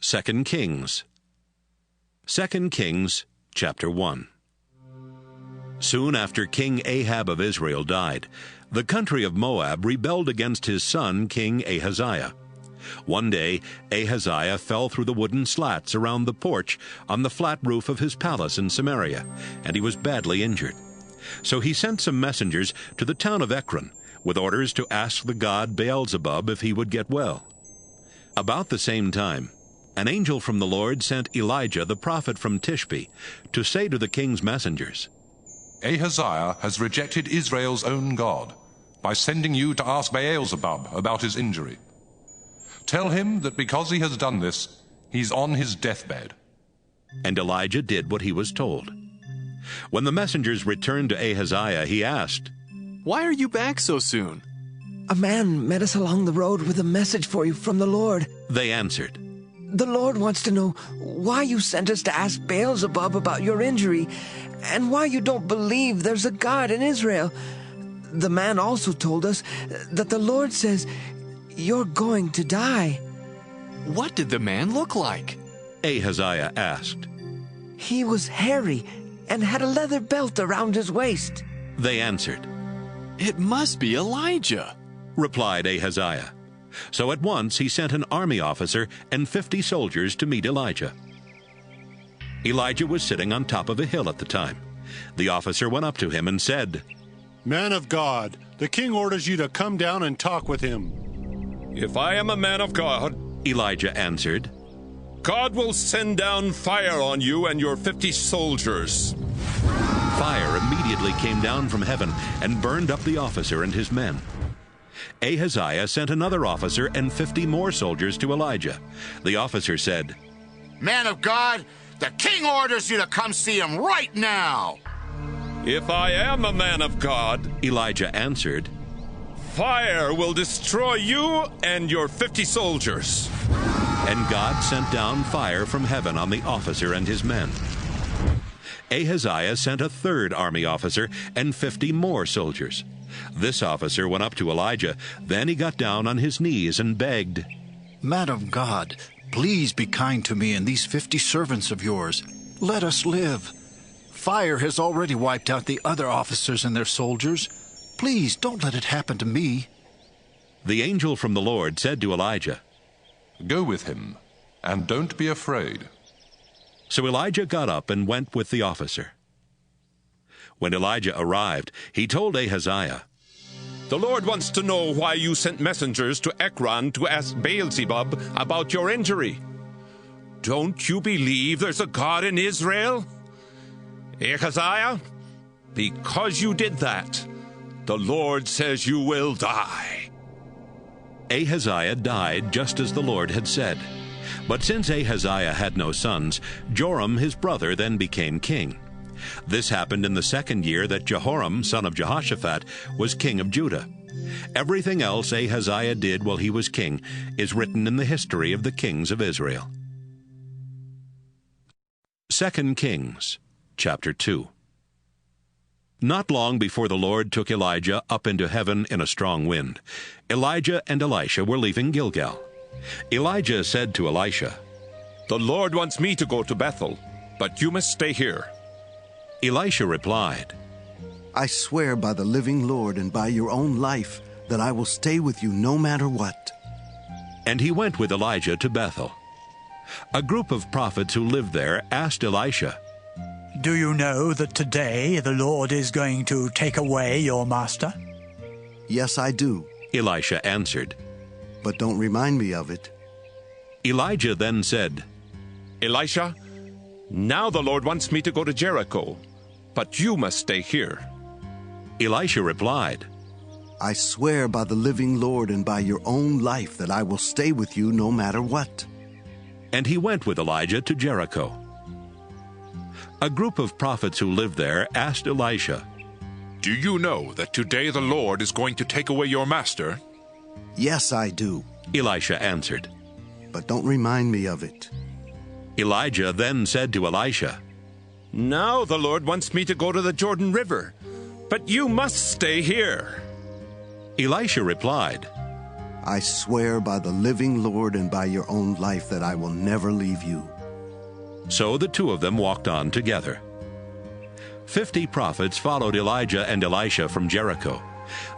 2 Kings. 2 Kings, chapter 1. Soon after King Ahab of Israel died, the country of Moab rebelled against his son, King Ahaziah. One day, Ahaziah fell through the wooden slats around the porch on the flat roof of his palace in Samaria, and he was badly injured. So he sent some messengers to the town of Ekron, with orders to ask the god Beelzebub if he would get well. About the same time, an angel from the Lord sent Elijah the prophet from Tishbe to say to the king's messengers, Ahaziah has rejected Israel's own God by sending you to ask Beelzebub about his injury. Tell him that because he has done this, he's on his deathbed. And Elijah did what he was told. When the messengers returned to Ahaziah, he asked, "Why are you back so soon?" "A man met us along the road with a message for you from the Lord." They answered. "The Lord wants to know why you sent us to ask Beelzebub about your injury, and why you don't believe there's a God in Israel. The man also told us that the Lord says you're going to die." What did the man look like? Ahaziah asked. "He was hairy and had a leather belt around his waist." They answered. It must be Elijah, replied Ahaziah. So at once he sent an army officer and 50 soldiers to meet Elijah. Elijah was sitting on top of a hill at the time. The officer went up to him and said, "Man of God, the king orders you to come down and talk with him." "If I am a man of God," Elijah answered, "God will send down fire on you and your 50 soldiers." Fire immediately came down from heaven and burned up the officer and his men. Ahaziah sent another officer and 50 more soldiers to Elijah. The officer said, "Man of God, the king orders you to come see him right now." "If I am a man of God," Elijah answered, "fire will destroy you and your 50 soldiers." And God sent down fire from heaven on the officer and his men. Ahaziah sent a third army officer and 50 more soldiers. This officer went up to Elijah. Then he got down on his knees and begged, "Man of God, please be kind to me and these 50 servants of yours. Let us live. Fire has already wiped out the other officers and their soldiers. Please don't let it happen to me." The angel from the Lord said to Elijah, Go with him, and don't be afraid. So Elijah got up and went with the officer. When Elijah arrived, he told Ahaziah, "The Lord wants to know why you sent messengers to Ekron to ask Beelzebub about your injury. Don't you believe there's a God in Israel? Ahaziah, because you did that, the Lord says you will die." Ahaziah died just as the Lord had said. But since Ahaziah had no sons, Joram his brother then became king. This happened in the 2nd year that Jehoram, son of Jehoshaphat, was king of Judah. Everything else Ahaziah did while he was king is written in the history of the kings of Israel. 2 Kings, chapter 2. Not long before the Lord took Elijah up into heaven in a strong wind, Elijah and Elisha were leaving Gilgal. Elijah said to Elisha, "The Lord wants me to go to Bethel, but you must stay here." Elisha replied, "I swear by the living Lord and by your own life that I will stay with you no matter what." And he went with Elijah to Bethel. A group of prophets who lived there asked Elisha, "Do you know that today the Lord is going to take away your master?" "Yes, I do," Elisha answered. "But don't remind me of it." Elijah then said, "Elisha, now the Lord wants me to go to Jericho, but you must stay here." Elisha replied, "I swear by the living Lord and by your own life that I will stay with you no matter what." And he went with Elijah to Jericho. A group of prophets who lived there asked Elisha, "Do you know that today the Lord is going to take away your master?" "Yes, I do," Elisha answered. "But don't remind me of it." Elijah then said to Elisha, "Now the Lord wants me to go to the Jordan River, but you must stay here." Elisha replied, I swear by the living Lord and by your own life that I will never leave you." So the two of them walked on together. 50 prophets followed Elijah and Elisha from Jericho,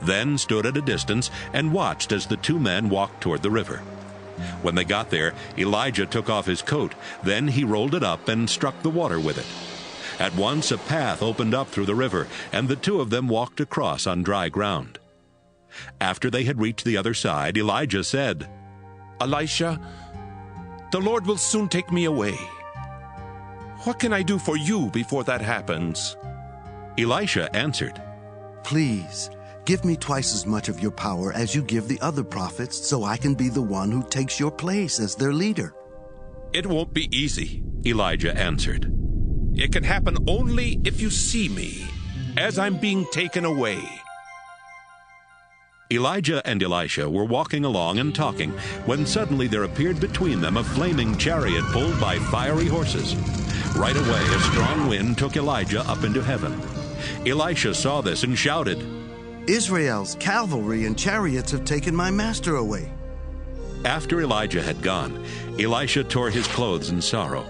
then stood at a distance and watched as the two men walked toward the river. When they got there, Elijah took off his coat. Then he rolled it up and struck the water with it. At once a path opened up through the river, and the two of them walked across on dry ground. After they had reached the other side, Elijah said, "Elisha, the Lord will soon take me away. What can I do for you before that happens?" Elisha answered, "Please, give me twice as much of your power as you give the other prophets, so I can be the one who takes your place as their leader." "It won't be easy," Elijah answered. "It can happen only if you see me, as I'm being taken away." Elijah and Elisha were walking along and talking, when suddenly there appeared between them a flaming chariot pulled by fiery horses. Right away a strong wind took Elijah up into heaven. Elisha saw this and shouted, "Israel's cavalry and chariots have taken my master away." After Elijah had gone, Elisha tore his clothes in sorrow.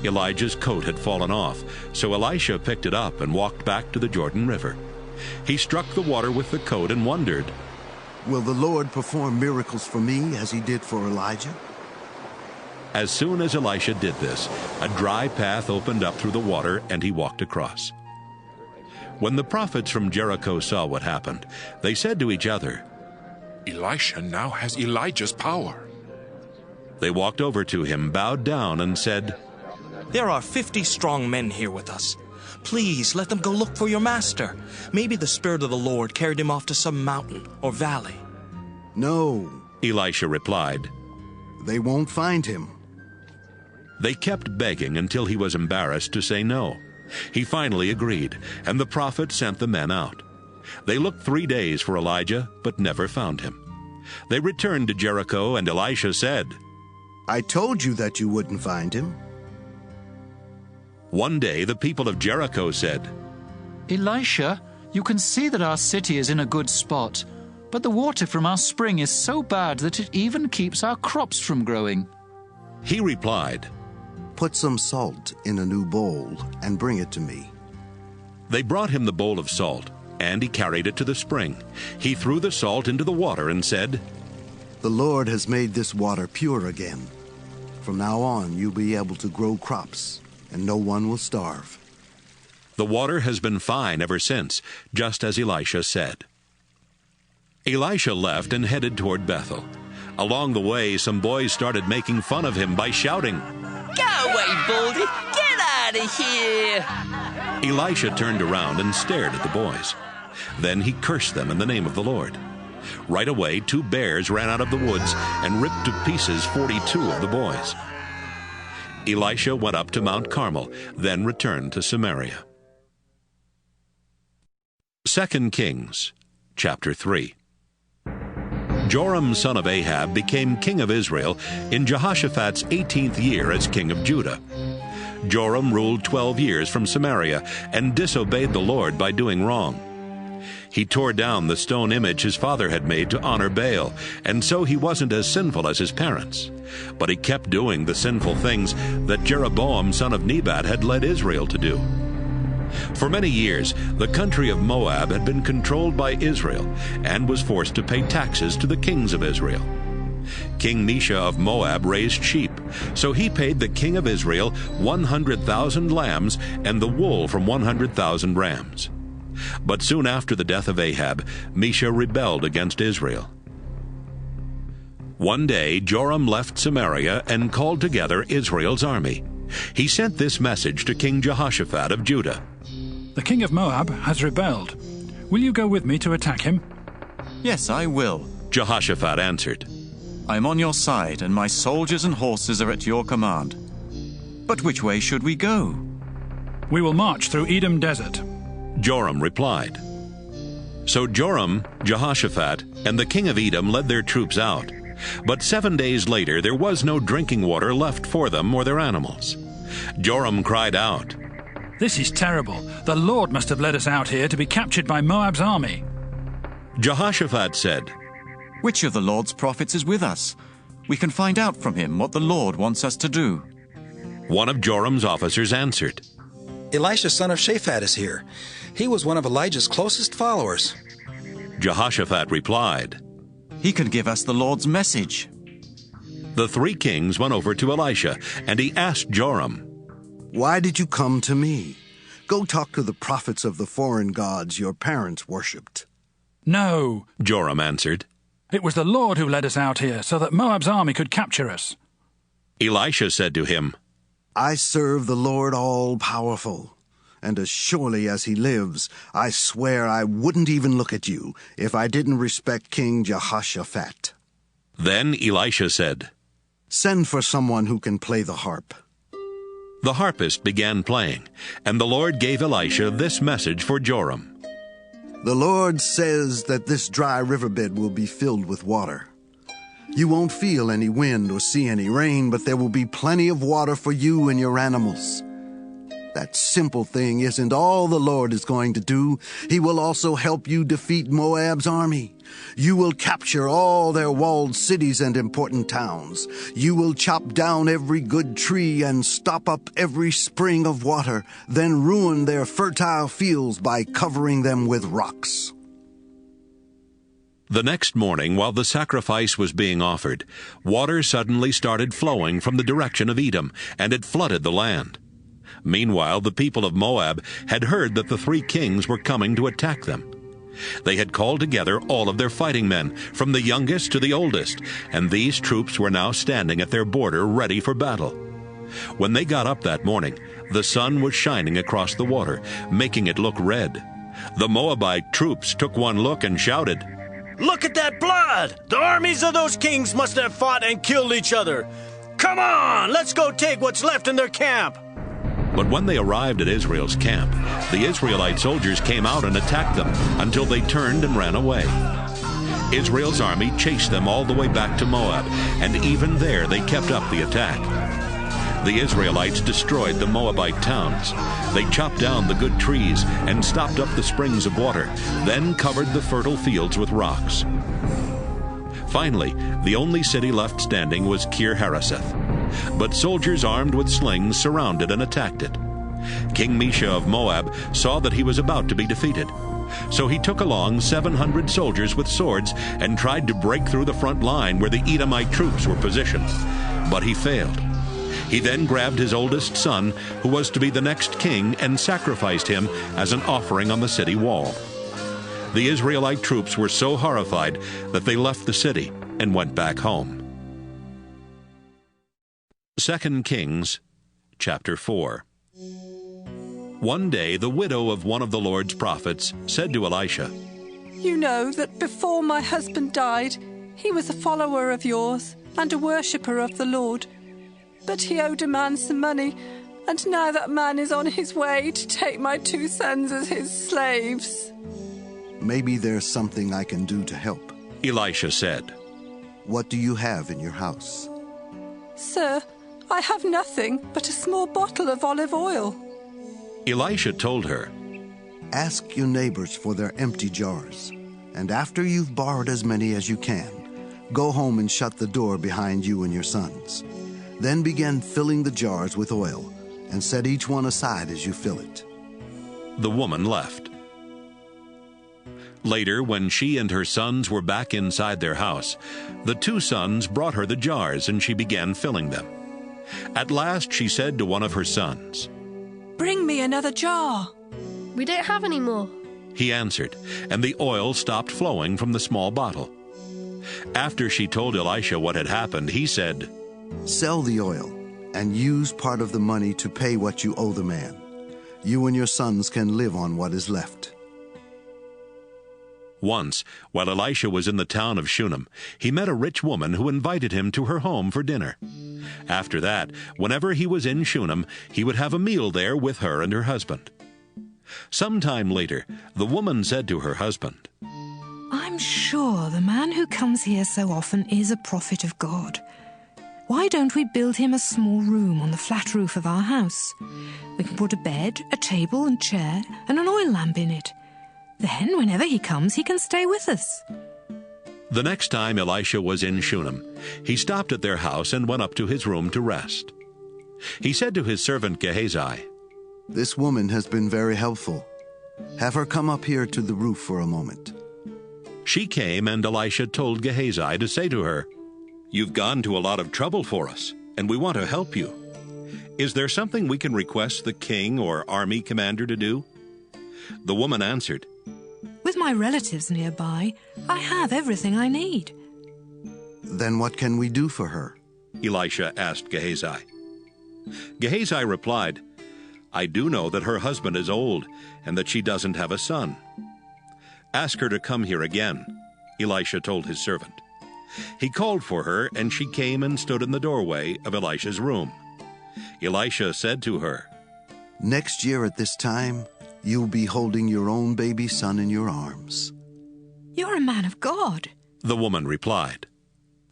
Elijah's coat had fallen off, so Elisha picked it up and walked back to the Jordan River. He struck the water with the coat and wondered, "Will the Lord perform miracles for me as he did for Elijah?" As soon as Elisha did this, a dry path opened up through the water, and he walked across. When the prophets from Jericho saw what happened, they said to each other, "Elisha now has Elijah's power." They walked over to him, bowed down, and said, "There are 50 strong men here with us. Please let them go look for your master. Maybe the Spirit of the Lord carried him off to some mountain or valley." "No," Elisha replied. "They won't find him." They kept begging until he was embarrassed to say no. He finally agreed, and the prophet sent the men out. They looked 3 days for Elijah, but never found him. They returned to Jericho, and Elisha said, "I told you that you wouldn't find him." One day the people of Jericho said, "Elisha, you can see that our city is in a good spot, but the water from our spring is so bad that it even keeps our crops from growing." He replied, "Put some salt in a new bowl and bring it to me." They brought him the bowl of salt, and he carried it to the spring. He threw the salt into the water and said, "The Lord has made this water pure again. From now on you'll be able to grow crops, and no one will starve." The water has been fine ever since, just as Elisha said. Elisha left and headed toward Bethel. Along the way, some boys started making fun of him by shouting, "Go away, Baldy! Get out of here!" Elisha turned around and stared at the boys. Then he cursed them in the name of the Lord. Right away, 2 bears ran out of the woods and ripped to pieces 42 of the boys. Elisha went up to Mount Carmel, then returned to Samaria. 2 Kings, chapter 3. Joram, son of Ahab, became king of Israel in Jehoshaphat's 18th year as king of Judah. Joram ruled 12 years from Samaria and disobeyed the Lord by doing wrong. He tore down the stone image his father had made to honor Baal, and so he wasn't as sinful as his parents. But he kept doing the sinful things that Jeroboam, son of Nebat, had led Israel to do. For many years, the country of Moab had been controlled by Israel and was forced to pay taxes to the kings of Israel. King Mesha of Moab raised sheep, so he paid the king of Israel 100,000 lambs and the wool from 100,000 rams. But soon after the death of Ahab, Mesha rebelled against Israel. One day Joram left Samaria and called together Israel's army. He sent this message to King Jehoshaphat of Judah. "The king of Moab has rebelled. Will you go with me to attack him?" "Yes, I will," Jehoshaphat answered. "I am on your side, and my soldiers and horses are at your command. But which way should we go?" "We will march through Edom Desert," Joram replied. So Joram, Jehoshaphat, and the king of Edom led their troops out. But 7 days later there was no drinking water left for them or their animals. Joram cried out, "This is terrible. The Lord must have led us out here to be captured by Moab's army." Jehoshaphat said, Which of the Lord's prophets is with us? We can find out from him what the Lord wants us to do. One of Joram's officers answered, Elisha son of Shaphat is here. He was one of Elijah's closest followers. Jehoshaphat replied, He can give us the Lord's message. The three kings went over to Elisha, and he asked Joram, Why did you come to me? Go talk to the prophets of the foreign gods your parents worshipped. No, Joram answered. It was the Lord who led us out here so that Moab's army could capture us. Elisha said to him, I serve the Lord all-powerful, and as surely as he lives, I swear I wouldn't even look at you if I didn't respect King Jehoshaphat. Then Elisha said, Send for someone who can play the harp. The harpist began playing, and the Lord gave Elisha this message for Joram. The Lord says that this dry riverbed will be filled with water. You won't feel any wind or see any rain, but there will be plenty of water for you and your animals. That simple thing isn't all the Lord is going to do. He will also help you defeat Moab's army. You will capture all their walled cities and important towns. You will chop down every good tree and stop up every spring of water, then ruin their fertile fields by covering them with rocks. The next morning, while the sacrifice was being offered, water suddenly started flowing from the direction of Edom, and it flooded the land. Meanwhile, the people of Moab had heard that the three kings were coming to attack them. They had called together all of their fighting men, from the youngest to the oldest, and these troops were now standing at their border ready for battle. When they got up that morning, the sun was shining across the water, making it look red. The Moabite troops took one look and shouted, Look at that blood! The armies of those kings must have fought and killed each other. Come on, let's go take what's left in their camp. But when they arrived at Israel's camp, the Israelite soldiers came out and attacked them until they turned and ran away. Israel's army chased them all the way back to Moab, and even there they kept up the attack. The Israelites destroyed the Moabite towns. They chopped down the good trees and stopped up the springs of water, then covered the fertile fields with rocks. Finally, the only city left standing was Kir-Hareseth. But soldiers armed with slings surrounded and attacked it. King Mesha of Moab saw that he was about to be defeated. So he took along 700 soldiers with swords and tried to break through the front line where the Edomite troops were positioned. But he failed. He then grabbed his oldest son, who was to be the next king, and sacrificed him as an offering on the city wall. The Israelite troops were so horrified that they left the city and went back home. 2 Kings, chapter 4. One day the widow of one of the Lord's prophets said to Elisha, You know that before my husband died, he was a follower of yours and a worshipper of the Lord. But he owed a man some money, and now that man is on his way to take my 2 sons as his slaves. Maybe there's something I can do to help. Elisha said, What do you have in your house? Sir, I have nothing but a small bottle of olive oil. Elisha told her, Ask your neighbors for their empty jars, and after you've borrowed as many as you can, go home and shut the door behind you and your sons. Then begin filling the jars with oil, and set each one aside as you fill it. The woman left. Later, when she and her sons were back inside their house, the 2 sons brought her the jars, and she began filling them. At last she said to one of her sons, Bring me another jar. We don't have any more. He answered, and the oil stopped flowing from the small bottle. After she told Elisha what had happened, he said, Sell the oil, and use part of the money to pay what you owe the man. You and your sons can live on what is left. Once, while Elisha was in the town of Shunem, he met a rich woman who invited him to her home for dinner. After that, whenever he was in Shunem, he would have a meal there with her and her husband. Some time later, the woman said to her husband, I'm sure the man who comes here so often is a prophet of God. Why don't we build him a small room on the flat roof of our house? We can put a bed, a table and chair, and an oil lamp in it. Then, whenever he comes, he can stay with us. The next time Elisha was in Shunem, he stopped at their house and went up to his room to rest. He said to his servant Gehazi, "This woman has been very helpful. Have her come up here to the roof for a moment." She came, and Elisha told Gehazi to say to her, "You've gone to a lot of trouble for us, and we want to help you. Is there something we can request the king or army commander to do?" The woman answered, With my relatives nearby, I have everything I need. "Then what can we do for her?" Elisha asked Gehazi. Gehazi replied, "I do know that her husband is old and that she doesn't have a son." "Ask her to come here again," Elisha told his servant. He called for her, and she came and stood in the doorway of Elisha's room. Elisha said to her, "Next year at this time, you'll be holding your own baby son in your arms." You're a man of God. The woman replied.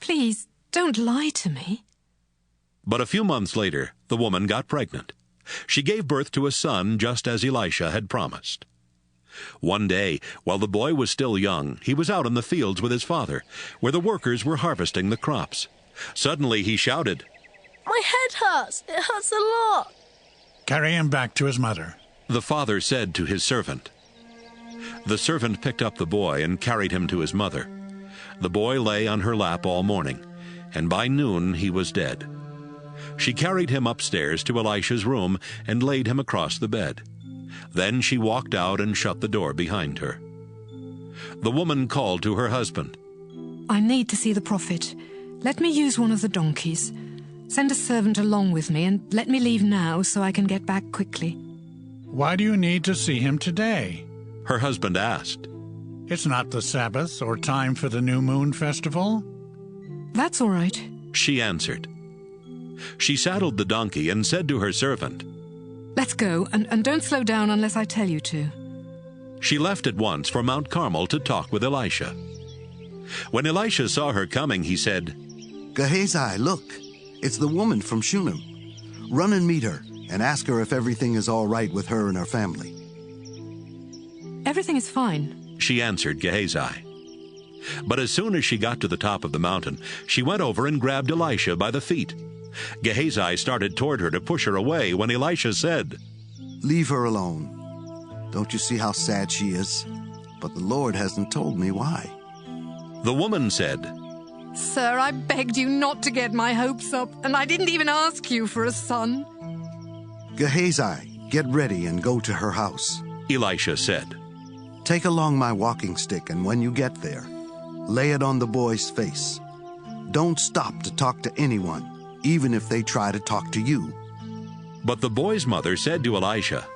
Please, don't lie to me. But a few months later, the woman got pregnant. She gave birth to a son just as Elisha had promised. One day, while the boy was still young, he was out in the fields with his father, where the workers were harvesting the crops. Suddenly he shouted, "My head hurts! It hurts a lot!" "Carry him back to his mother," the father said to his servant. The servant picked up the boy and carried him to his mother. The boy lay on her lap all morning, and by noon he was dead. She carried him upstairs to Elisha's room and laid him across the bed. Then she walked out and shut the door behind her. The woman called to her husband. I need to see the prophet. Let me use one of the donkeys. Send a servant along with me and let me leave now so I can get back quickly. "Why do you need to see him today?" her husband asked. "It's not the Sabbath or time for the new moon festival." That's all right, she answered. She saddled the donkey and said to her servant, Let's go, and don't slow down unless I tell you to. She left at once for Mount Carmel to talk with Elisha. When Elisha saw her coming, he said, "Gehazi, look, it's the woman from Shunem. Run and meet her, and ask her if everything is all right with her and her family." Everything is fine, she answered Gehazi. But as soon as she got to the top of the mountain, she went over and grabbed Elisha by the feet. Gehazi started toward her to push her away when Elisha said, "Leave her alone. Don't you see how sad she is? But the Lord hasn't told me why." The woman said, Sir, I begged you not to get my hopes up, and I didn't even ask you for a son. "Gehazi, get ready and go to her house," Elisha said. "Take along my walking stick, and when you get there, lay it on the boy's face. Don't stop to talk to anyone, even if they try to talk to you." But the boy's mother said to Elisha,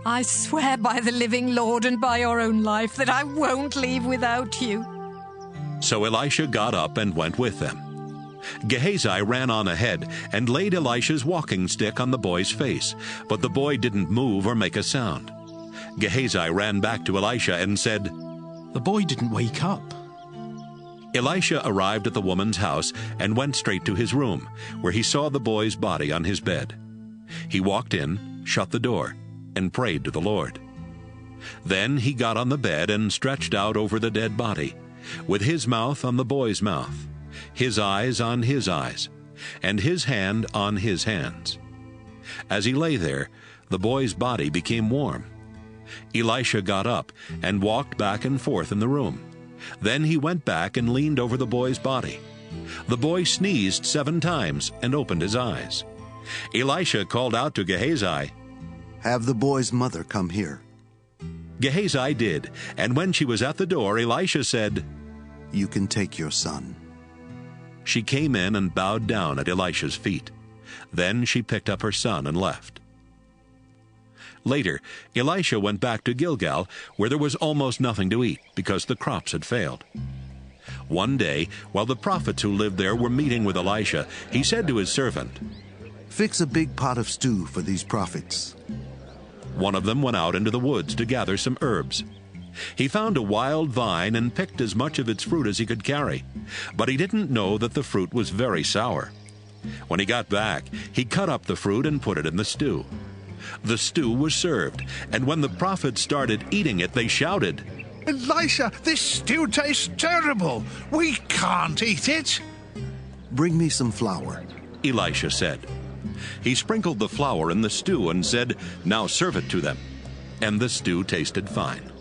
I swear by the living Lord and by your own life that I won't leave without you. So Elisha got up and went with them. Gehazi ran on ahead and laid Elisha's walking stick on the boy's face, but the boy didn't move or make a sound. Gehazi ran back to Elisha and said, "The boy didn't wake up." Elisha arrived at the woman's house and went straight to his room, where he saw the boy's body on his bed. He walked in, shut the door, and prayed to the Lord. Then he got on the bed and stretched out over the dead body, with his mouth on the boy's mouth, his eyes on his eyes, and his hand on his hands. As he lay there, the boy's body became warm. Elisha got up and walked back and forth in the room. Then he went back and leaned over the boy's body. The boy sneezed 7 times and opened his eyes. Elisha called out to Gehazi, "Have the boy's mother come here." Gehazi did, and when she was at the door, Elisha said, "You can take your son." She came in and bowed down at Elisha's feet. Then she picked up her son and left. Later, Elisha went back to Gilgal, where there was almost nothing to eat because the crops had failed. One day, while the prophets who lived there were meeting with Elisha, he said to his servant, "Fix a big pot of stew for these prophets." One of them went out into the woods to gather some herbs. He found a wild vine and picked as much of its fruit as he could carry, but he didn't know that the fruit was very sour. When he got back, he cut up the fruit and put it in the stew. The stew was served, and when the prophets started eating it, they shouted, Elisha, this stew tastes terrible. We can't eat it. Bring me some flour, Elisha said. He sprinkled the flour in the stew and said, "Now serve it to them." And the stew tasted fine.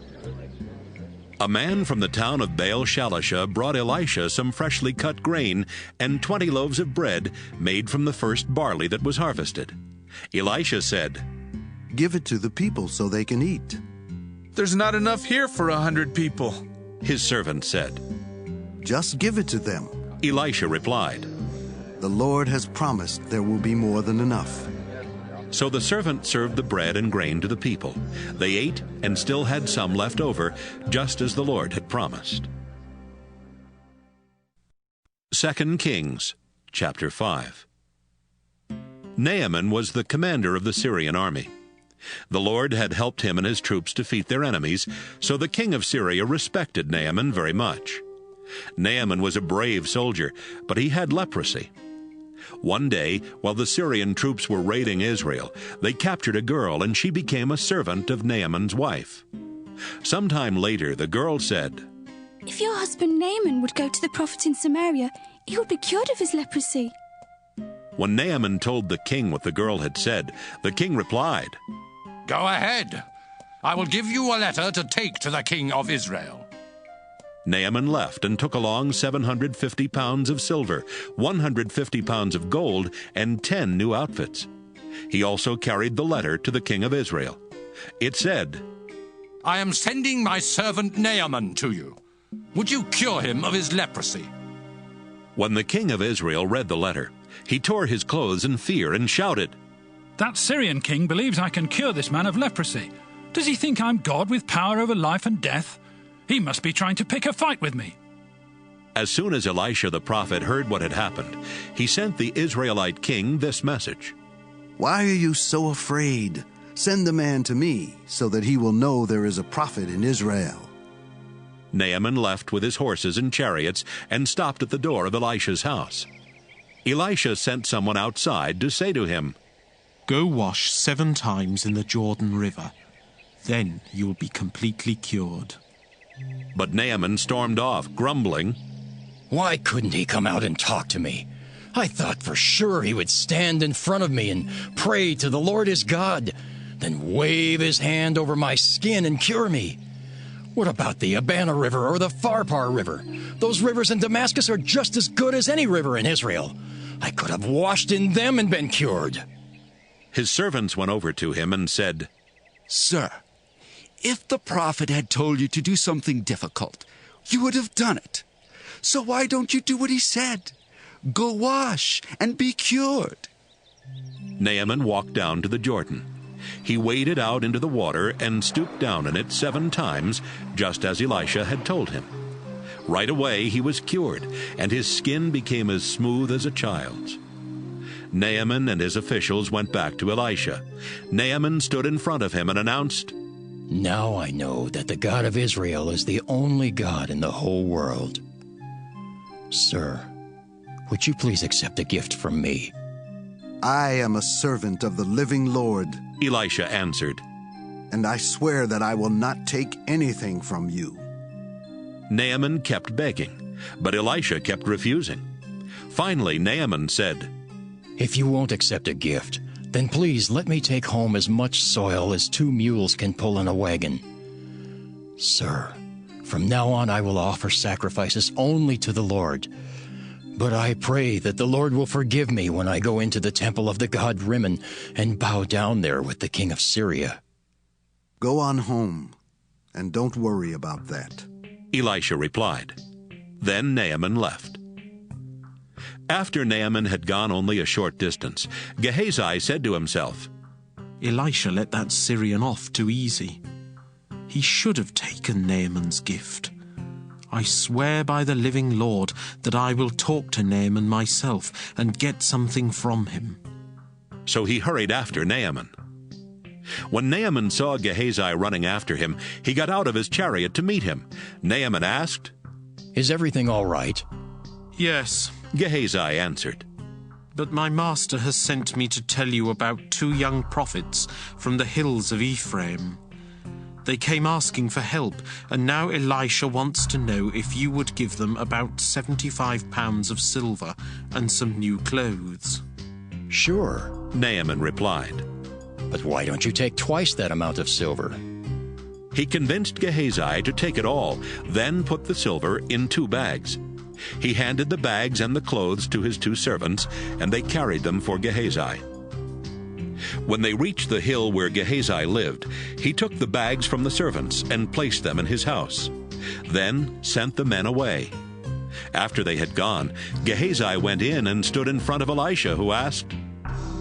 A man from the town of Baal-Shalisha brought Elisha some freshly cut grain and 20 loaves of bread made from the first barley that was harvested. Elisha said, "Give it to the people so they can eat." "There's not enough here for 100 people," his servant said. "Just give it to them," Elisha replied. "The Lord has promised there will be more than enough." So the servant served the bread and grain to the people. They ate and still had some left over, just as the Lord had promised. 2 Kings, chapter 5. Naaman was the commander of the Syrian army. The Lord had helped him and his troops defeat their enemies, so the king of Syria respected Naaman very much. Naaman was a brave soldier, but he had leprosy. One day, while the Syrian troops were raiding Israel, they captured a girl, and she became a servant of Naaman's wife. Sometime later, the girl said, "If your husband Naaman would go to the prophet in Samaria, he would be cured of his leprosy." When Naaman told the king what the girl had said, the king replied, "Go ahead. I will give you a letter to take to the king of Israel." Naaman left and took along 750 pounds of silver, 150 pounds of gold, and 10 new outfits. He also carried the letter to the king of Israel. It said, "I am sending my servant Naaman to you. Would you cure him of his leprosy?" When the king of Israel read the letter, he tore his clothes in fear and shouted, "That Syrian king believes I can cure this man of leprosy. Does he think I'm God with power over life and death? He must be trying to pick a fight with me." As soon as Elisha the prophet heard what had happened, he sent the Israelite king this message, "Why are you so afraid? Send the man to me, so that he will know there is a prophet in Israel." Naaman left with his horses and chariots and stopped at the door of Elisha's house. Elisha sent someone outside to say to him, "Go wash 7 times in the Jordan River. Then you will be completely cured." But Naaman stormed off, grumbling, "Why couldn't he come out and talk to me? I thought for sure he would stand in front of me and pray to the Lord his God, then wave his hand over my skin and cure me. What about the Abana River or the Pharpar River? Those rivers in Damascus are just as good as any river in Israel. I could have washed in them and been cured." His servants went over to him and said, "Sir, if the prophet had told you to do something difficult, you would have done it. So why don't you do what he said? Go wash and be cured." Naaman walked down to the Jordan. He waded out into the water and stooped down in it 7 times, just as Elisha had told him. Right away he was cured, and his skin became as smooth as a child's. Naaman and his officials went back to Elisha. Naaman stood in front of him and announced, "Now I know that the God of Israel is the only God in the whole world. Sir, would you please accept a gift from me?" "I am a servant of the living Lord," Elisha answered, "and I swear that I will not take anything from you." Naaman kept begging, but Elisha kept refusing. Finally, Naaman said, "If you won't accept a gift, then please let me take home as much soil as 2 mules can pull in a wagon. Sir, from now on I will offer sacrifices only to the Lord. But I pray that the Lord will forgive me when I go into the temple of the god Rimmon and bow down there with the king of Syria." "Go on home, and don't worry about that," Elisha replied. Then Naaman left. After Naaman had gone only a short distance, Gehazi said to himself, "Elisha let that Syrian off too easy. He should have taken Naaman's gift. I swear by the living Lord that I will talk to Naaman myself and get something from him." So he hurried after Naaman. When Naaman saw Gehazi running after him, he got out of his chariot to meet him. Naaman asked, "Is everything all right?" "Yes," Gehazi answered. "But my master has sent me to tell you about 2 young prophets from the hills of Ephraim. They came asking for help, and now Elisha wants to know if you would give them about 75 pounds of silver and some new clothes." "Sure," Naaman replied. "But why don't you take twice that amount of silver?" He convinced Gehazi to take it all, then put the silver in 2 bags. He handed the bags and the clothes to his 2 servants, and they carried them for Gehazi. When they reached the hill where Gehazi lived, he took the bags from the servants and placed them in his house, then sent the men away. After they had gone, Gehazi went in and stood in front of Elisha, who asked,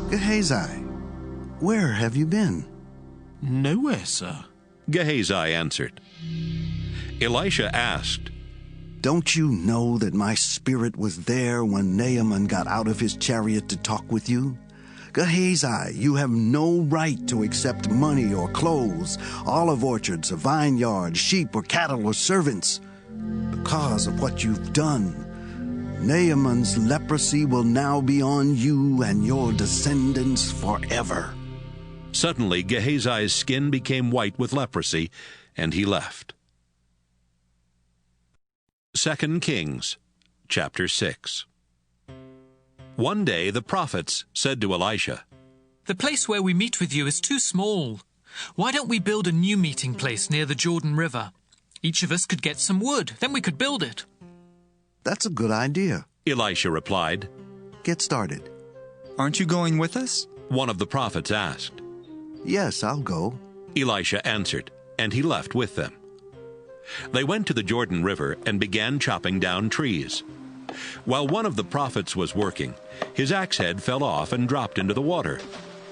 "Gehazi, where have you been?" "Nowhere, sir," Gehazi answered. Elisha asked, "Don't you know that my spirit was there when Naaman got out of his chariot to talk with you? Gehazi, you have no right to accept money or clothes, olive orchards or vineyards, sheep or cattle or servants. Because of what you've done, Naaman's leprosy will now be on you and your descendants forever." Suddenly Gehazi's skin became white with leprosy, and he left. 2 Kings, chapter 6. One day the prophets said to Elisha, "The place where we meet with you is too small. Why don't we build a new meeting place near the Jordan River? Each of us could get some wood, then we could build it." "That's a good idea," Elisha replied. "Get started." "Aren't you going with us?" one of the prophets asked. "Yes, I'll go," Elisha answered, and he left with them. They went to the Jordan River and began chopping down trees. While one of the prophets was working, his axe head fell off and dropped into the water.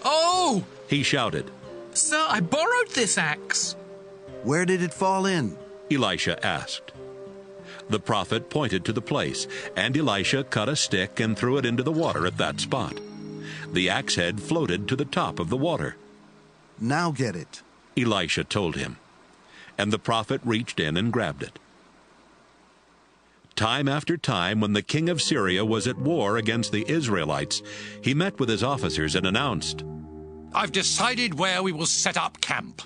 "Oh!" he shouted. "Sir, I borrowed this axe." "Where did it fall in?" Elisha asked. The prophet pointed to the place, and Elisha cut a stick and threw it into the water at that spot. The axe head floated to the top of the water. "Now get it," Elisha told him, and the prophet reached in and grabbed it. Time after time, when the king of Syria was at war against the Israelites, he met with his officers and announced, "I've decided where we will set up camp."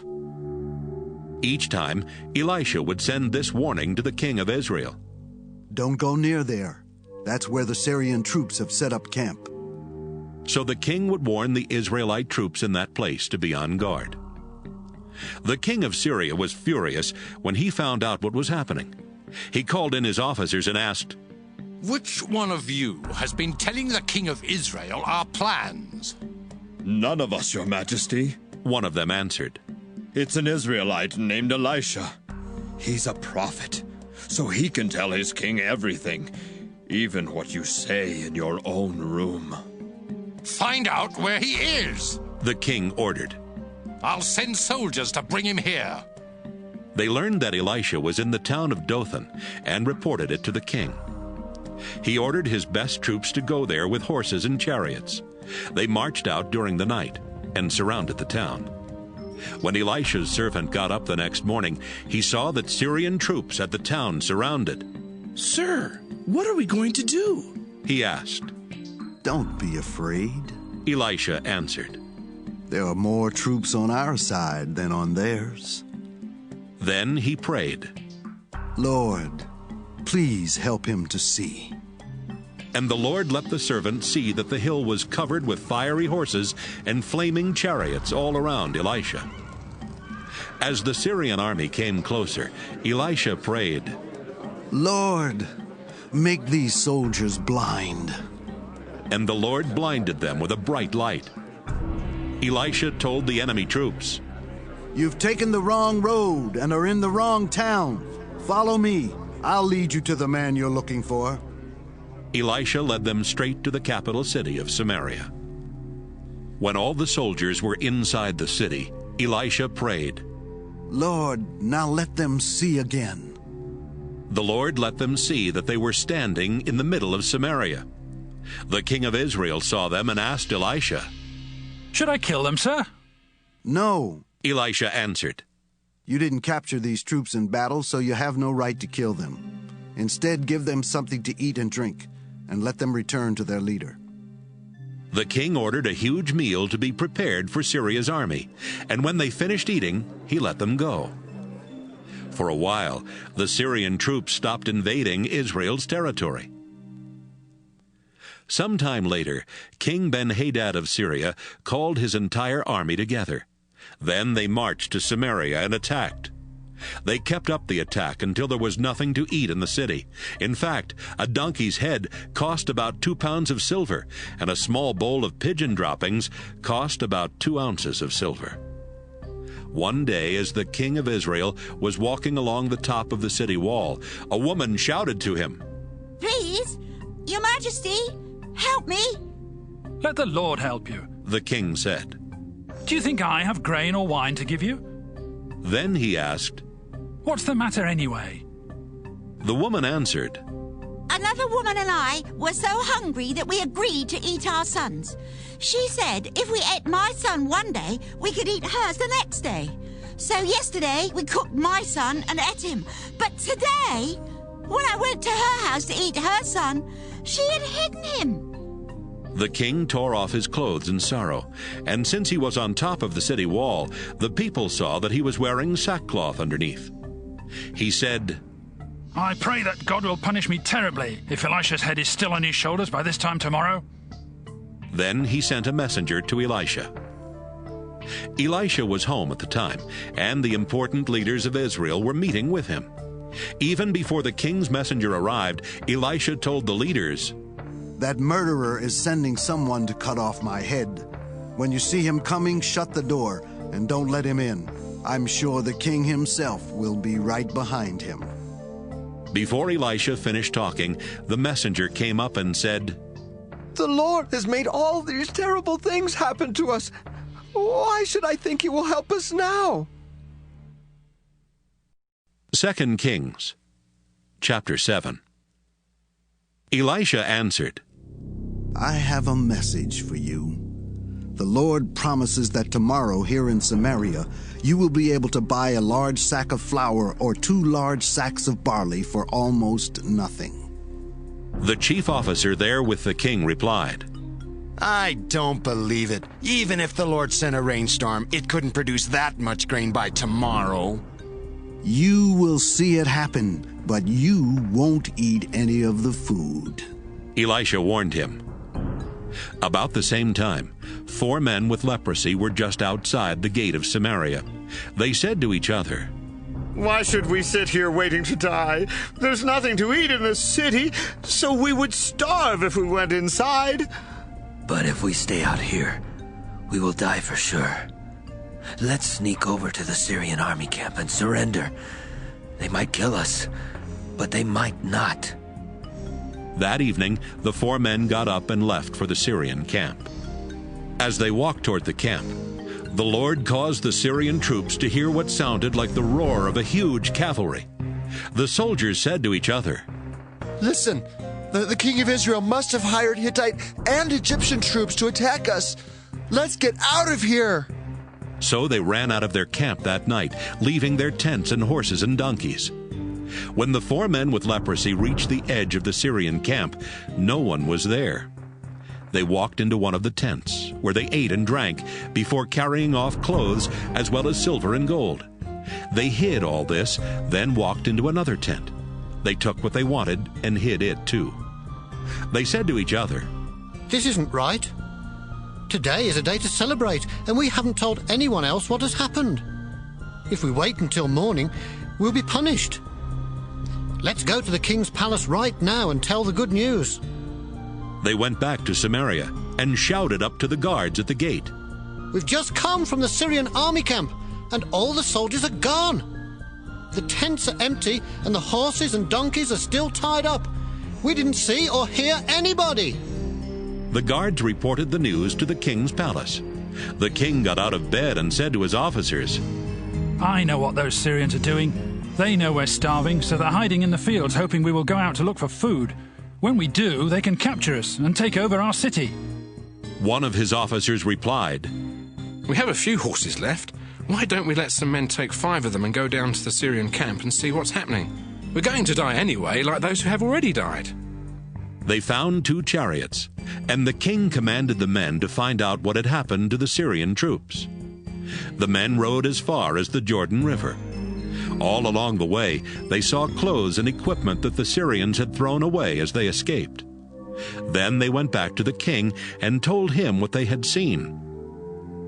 Each time, Elisha would send this warning to the king of Israel. "Don't go near there. That's where the Syrian troops have set up camp." So the king would warn the Israelite troops in that place to be on guard. The king of Syria was furious when he found out what was happening. He called in his officers and asked, "Which one of you has been telling the king of Israel our plans?" "None of us, your majesty," one of them answered. "It's an Israelite named Elisha. He's a prophet, so he can tell his king everything, even what you say in your own room." "Find out where he is," the king ordered. "I'll send soldiers to bring him here." They learned that Elisha was in the town of Jotham and reported it to the king. He ordered his best troops to go there with horses and chariots. They marched out during the night and surrounded the town. When Elisha's servant got up the next morning, he saw that Syrian troops had the town surrounded. "Sir, what are we going to do?" he asked. "Don't be afraid," Elisha answered. "There are more troops on our side than on theirs." Then he prayed, "Lord, please help him to see." And the Lord let the servant see that the hill was covered with fiery horses and flaming chariots all around Elisha. As the Syrian army came closer, Elisha prayed, "Lord, make these soldiers blind." And the Lord blinded them with a bright light. Elisha told the enemy troops, "You've taken the wrong road and are in the wrong town. Follow me. I'll lead you to the man you're looking for." Elisha led them straight to the capital city of Samaria. When all the soldiers were inside the city, Elisha prayed, "Lord, now let them see again." The Lord let them see that they were standing in the middle of Samaria. The king of Israel saw them and asked Elisha, "Should I kill them, sir?" "No," Elisha answered. "You didn't capture these troops in battle, so you have no right to kill them. Instead, give them something to eat and drink, and let them return to their leader." The king ordered a huge meal to be prepared for Syria's army, and when they finished eating, he let them go. For a while, the Syrian troops stopped invading Israel's territory. Sometime later, King Ben-Hadad of Syria called his entire army together. Then they marched to Samaria and attacked. They kept up the attack until there was nothing to eat in the city. In fact, a donkey's head cost about 2 pounds of silver, and a small bowl of pigeon droppings cost about 2 ounces of silver. One day, as the king of Israel was walking along the top of the city wall, a woman shouted to him, "Please, Your Majesty, help me." "Let the Lord help you," the king said. "Do you think I have grain or wine to give you?" Then he asked, "What's the matter anyway?" The woman answered, "Another woman and I were so hungry that we agreed to eat our sons. She said if we ate my son one day, we could eat hers the next day. So yesterday we cooked my son and ate him. But today, when I went to her house to eat her son, she had hidden him." The king tore off his clothes in sorrow, and since he was on top of the city wall, the people saw that he was wearing sackcloth underneath. He said, "I pray that God will punish me terribly if Elisha's head is still on his shoulders by this time tomorrow." Then he sent a messenger to Elisha. Elisha was home at the time, and the important leaders of Israel were meeting with him. Even before the king's messenger arrived, Elisha told the leaders, "That murderer is sending someone to cut off my head. When you see him coming, shut the door and don't let him in. I'm sure the king himself will be right behind him." Before Elisha finished talking, the messenger came up and said, "The Lord has made all these terrible things happen to us. Why should I think he will help us now?" 2 Kings, chapter 7. Elisha answered, "I have a message for you. The Lord promises that tomorrow here in Samaria you will be able to buy a large sack of flour or 2 large sacks of barley for almost nothing." The chief officer there with the king replied, "I don't believe it. Even if the Lord sent a rainstorm, it couldn't produce that much grain by tomorrow." "You will see it happen, but you won't eat any of the food." Elisha warned him. About the same time, 4 men with leprosy were just outside the gate of Samaria. They said to each other, "Why should we sit here waiting to die? There's nothing to eat in the city, so we would starve if we went inside." "But if we stay out here, we will die for sure. Let's sneak over to the Syrian army camp and surrender. They might kill us, but they might not." That evening, the 4 men got up and left for the Syrian camp. As they walked toward the camp, the Lord caused the Syrian troops to hear what sounded like the roar of a huge cavalry. The soldiers said to each other, "Listen, the king of Israel must have hired Hittite and Egyptian troops to attack us. Let's get out of here." So they ran out of their camp that night, leaving their tents and horses and donkeys. When the 4 men with leprosy reached the edge of the Syrian camp, no one was there. They walked into one of the tents, where they ate and drank, before carrying off clothes as well as silver and gold. They hid all this, then walked into another tent. They took what they wanted and hid it too. They said to each other, "This isn't right. Today is a day to celebrate, and we haven't told anyone else what has happened. If we wait until morning, we'll be punished. Let's go to the king's palace right now and tell the good news." They went back to Samaria and shouted up to the guards at the gate, "We've just come from the Syrian army camp, and all the soldiers are gone. The tents are empty, and the horses and donkeys are still tied up. We didn't see or hear anybody." The guards reported the news to the king's palace. The king got out of bed and said to his officers, "I know what those Syrians are doing. They know we're starving, so they're hiding in the fields, hoping we will go out to look for food. When we do, they can capture us and take over our city." One of his officers replied, "We have a few horses left. Why don't we let some men take 5 of them and go down to the Syrian camp and see what's happening? We're going to die anyway, like those who have already died." They found 2 chariots, and the king commanded the men to find out what had happened to the Syrian troops. The men rode as far as the Jordan River. All along the way, they saw clothes and equipment that the Syrians had thrown away as they escaped. Then they went back to the king and told him what they had seen.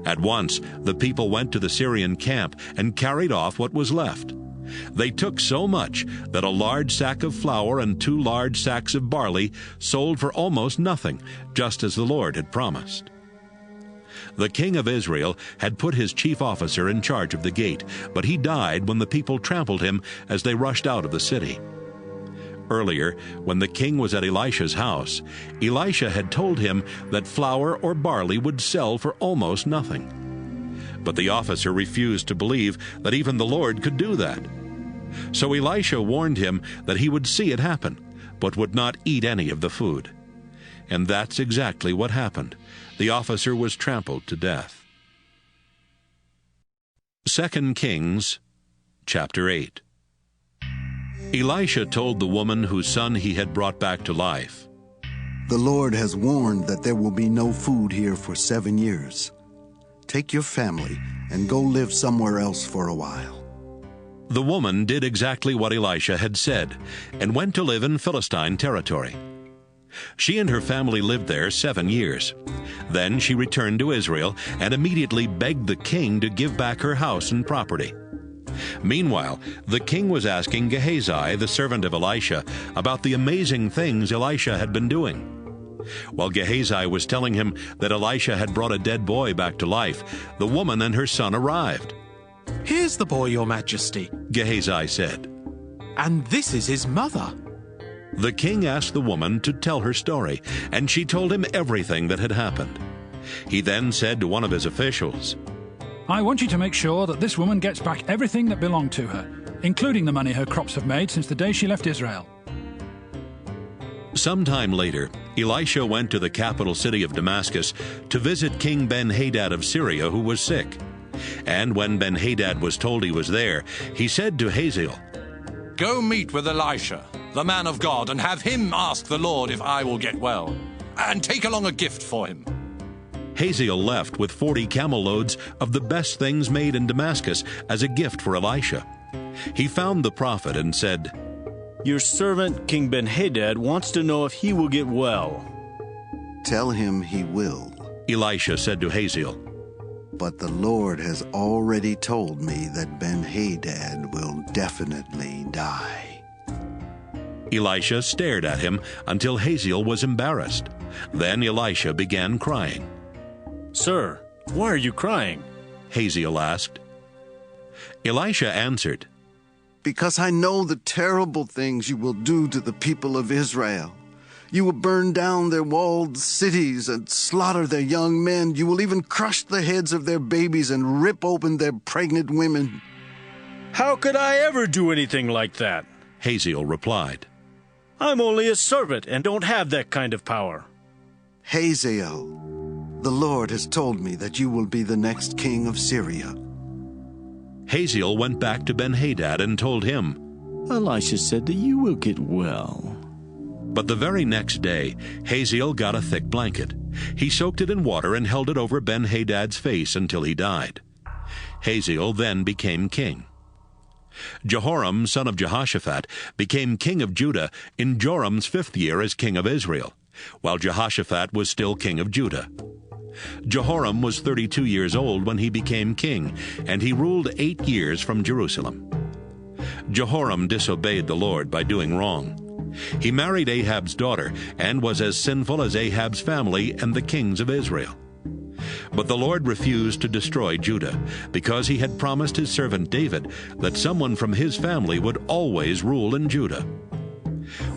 At once, the people went to the Syrian camp and carried off what was left. They took so much that a large sack of flour and 2 large sacks of barley sold for almost nothing, just as the Lord had promised. The king of Israel had put his chief officer in charge of the gate, but he died when the people trampled him as they rushed out of the city. Earlier, when the king was at Elisha's house, Elisha had told him that flour or barley would sell for almost nothing. But the officer refused to believe that even the Lord could do that. So Elisha warned him that he would see it happen, but would not eat any of the food. And that's exactly what happened. The officer was trampled to death. 2 Kings, chapter 8. Elisha told the woman whose son he had brought back to life, "The Lord has warned that there will be no food here for 7 years. Take your family and go live somewhere else for a while." The woman did exactly what Elisha had said and went to live in Philistine territory. She and her family lived there 7 years. Then she returned to Israel and immediately begged the king to give back her house and property. Meanwhile, the king was asking Gehazi, the servant of Elisha, about the amazing things Elisha had been doing. While Gehazi was telling him that Elisha had brought a dead boy back to life, the woman and her son arrived. "Here's the boy, Your Majesty," Gehazi said. "And this is his mother." The king asked the woman to tell her story, and she told him everything that had happened. He then said to one of his officials, "I want you to make sure that this woman gets back everything that belonged to her, including the money her crops have made since the day she left Israel." Sometime later, Elisha went to the capital city of Damascus to visit King Ben-Hadad of Syria, who was sick. And when Ben-Hadad was told he was there, he said to Hazael, "Go meet with Elisha, the man of God, and have him ask the Lord if I will get well, and take along a gift for him." Hazael left with 40 camel loads of the best things made in Damascus as a gift for Elisha. He found the prophet and said, "Your servant King Ben-Hadad wants to know if he will get well." "Tell him he will," Elisha said to Hazael. "But the Lord has already told me that Ben-Hadad will definitely die." Elisha stared at him until Hazael was embarrassed. Then Elisha began crying. "Sir, why are you crying?" Hazael asked. Elisha answered, "Because I know the terrible things you will do to the people of Israel. You will burn down their walled cities and slaughter their young men. You will even crush the heads of their babies and rip open their pregnant women." "How could I ever do anything like that?" Hazael replied. "I'm only a servant and don't have that kind of power." "Hazael, the Lord has told me that you will be the next king of Syria." Hazael went back to Ben-Hadad and told him, "Elisha said that you will get well." But the very next day, Hazael got a thick blanket. He soaked it in water and held it over Ben-Hadad's face until he died. Hazael then became king. Jehoram, son of Jehoshaphat, became king of Judah in Joram's 5th year as king of Israel, while Jehoshaphat was still king of Judah. Jehoram was 32 years old when he became king, and he ruled 8 years from Jerusalem. Jehoram disobeyed the Lord by doing wrong. He married Ahab's daughter and was as sinful as Ahab's family and the kings of Israel. But the Lord refused to destroy Judah because he had promised his servant David that someone from his family would always rule in Judah.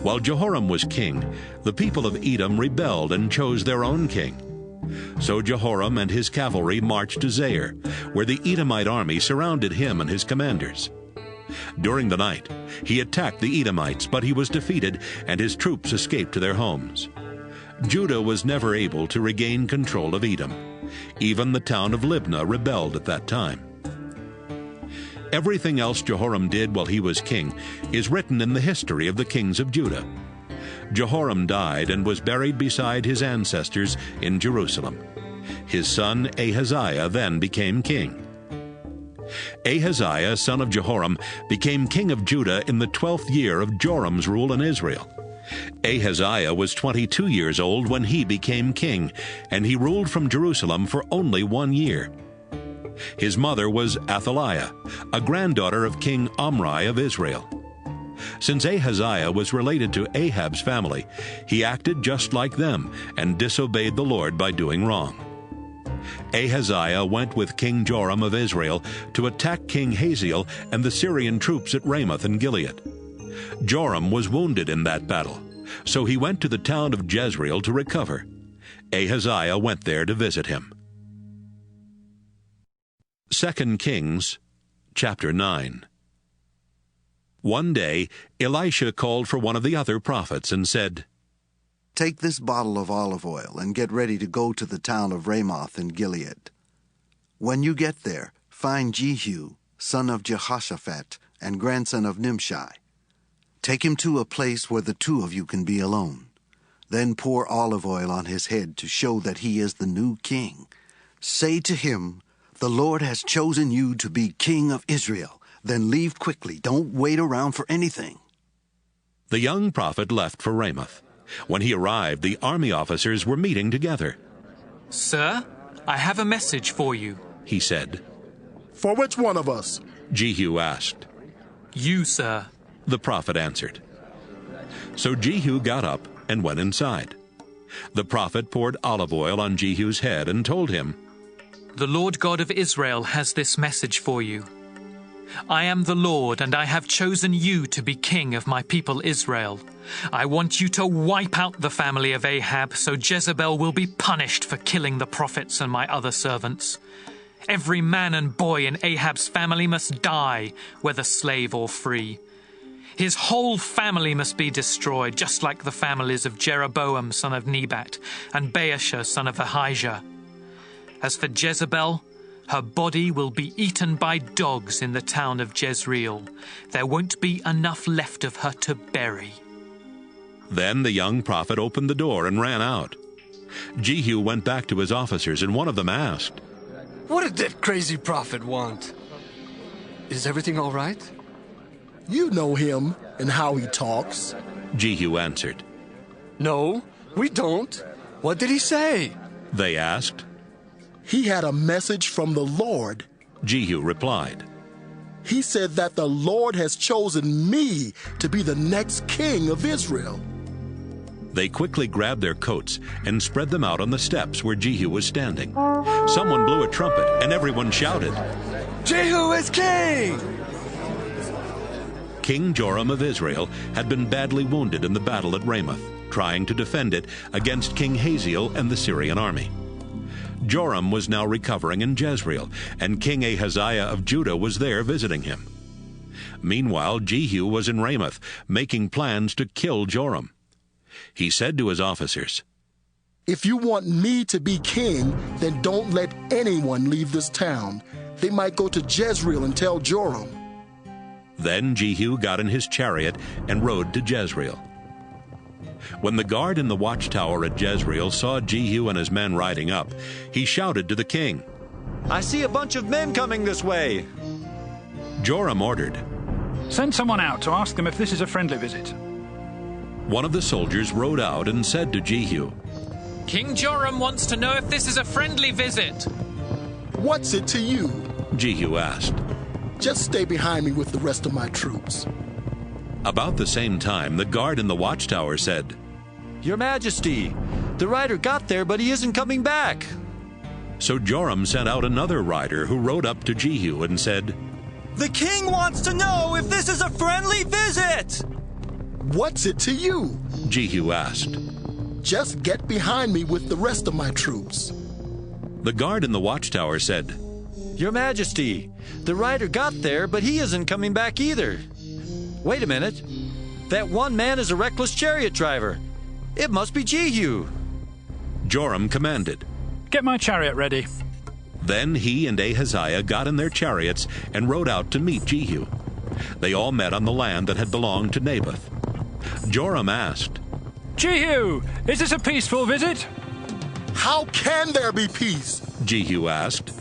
While Jehoram was king, the people of Edom rebelled and chose their own king. So Jehoram and his cavalry marched to Zair, where the Edomite army surrounded him and his commanders. During the night, he attacked the Edomites, but he was defeated, and his troops escaped to their homes. Judah was never able to regain control of Edom. Even the town of Libnah rebelled at that time. Everything else Jehoram did while he was king is written in the history of the kings of Judah. Jehoram died and was buried beside his ancestors in Jerusalem. His son Ahaziah then became king. Ahaziah, son of Jehoram, became king of Judah in the 12th year of Joram's rule in Israel. Ahaziah was 22 years old when he became king, and he ruled from Jerusalem for only 1 year. His mother was Athaliah, a granddaughter of King Omri of Israel. Since Ahaziah was related to Ahab's family, he acted just like them and disobeyed the Lord by doing wrong. Ahaziah went with King Joram of Israel to attack King Hazael and the Syrian troops at Ramoth in Gilead. Joram was wounded in that battle, so he went to the town of Jezreel to recover. Ahaziah went there to visit him. 2 Kings, chapter 9. One day, Elisha called for one of the other prophets and said, "Take this bottle of olive oil and get ready to go to the town of Ramoth in Gilead. When you get there, find Jehu, son of Jehoshaphat and grandson of Nimshi. Take him to a place where the two of you can be alone. Then pour olive oil on his head to show that he is the new king. Say to him, 'The Lord has chosen you to be king of Israel.' Then leave quickly. Don't wait around for anything." The young prophet left for Ramoth. When he arrived, the army officers were meeting together. "Sir, I have a message for you," he said. "For which one of us?" Jehu asked. "You, sir," the prophet answered. So Jehu got up and went inside. The prophet poured olive oil on Jehu's head and told him, "The Lord God of Israel has this message for you. I am the Lord, and I have chosen you to be king of my people Israel. I want you to wipe out the family of Ahab, so Jezebel will be punished for killing the prophets and my other servants. Every man and boy in Ahab's family must die, whether slave or free. His whole family must be destroyed, just like the families of Jeroboam, son of Nebat, and Baasha, son of Ahijah. As for Jezebel, her body will be eaten by dogs in the town of Jezreel. There won't be enough left of her to bury." Then the young prophet opened the door and ran out. Jehu went back to his officers, and one of them asked, "What did that crazy prophet want? Is everything all right?" "You know him and how he talks," Jehu answered. "No, we don't. What did he say?" They asked. "He had a message from the Lord," Jehu replied. "He said that the Lord has chosen me to be the next king of Israel." They quickly grabbed their coats and spread them out on the steps where Jehu was standing. Someone blew a trumpet, and everyone shouted, "Jehu is king!" King Joram of Israel had been badly wounded in the battle at Ramoth, trying to defend it against King Hazael and the Syrian army. Joram was now recovering in Jezreel, and King Ahaziah of Judah was there visiting him. Meanwhile, Jehu was in Ramoth, making plans to kill Joram. He said to his officers, "If you want me to be king, then don't let anyone leave this town. They might go to Jezreel and tell Joram." Then Jehu got in his chariot and rode to Jezreel. When the guard in the watchtower at Jezreel saw Jehu and his men riding up, he shouted to the king, "I see a bunch of men coming this way." Joram ordered, "Send someone out to ask them if this is a friendly visit." One of the soldiers rode out and said to Jehu, "King Joram wants to know if this is a friendly visit." "What's it to you?" Jehu asked. "Just stay behind me with the rest of my troops." About the same time, the guard in the watchtower said, "Your Majesty, the rider got there, but he isn't coming back." So Joram sent out another rider who rode up to Jehu and said, "The king wants to know if this is a friendly visit." "What's it to you?" Jehu asked. "Just get behind me with the rest of my troops." The guard in the watchtower said, "Your Majesty, the rider got there, but he isn't coming back either. Wait a minute. That one man is a reckless chariot driver. It must be Jehu." Joram commanded, "Get my chariot ready." Then he and Ahaziah got in their chariots and rode out to meet Jehu. They all met on the land that had belonged to Naboth. Joram asked, Jehu, is this a peaceful visit? How can there be peace? Jehu asked.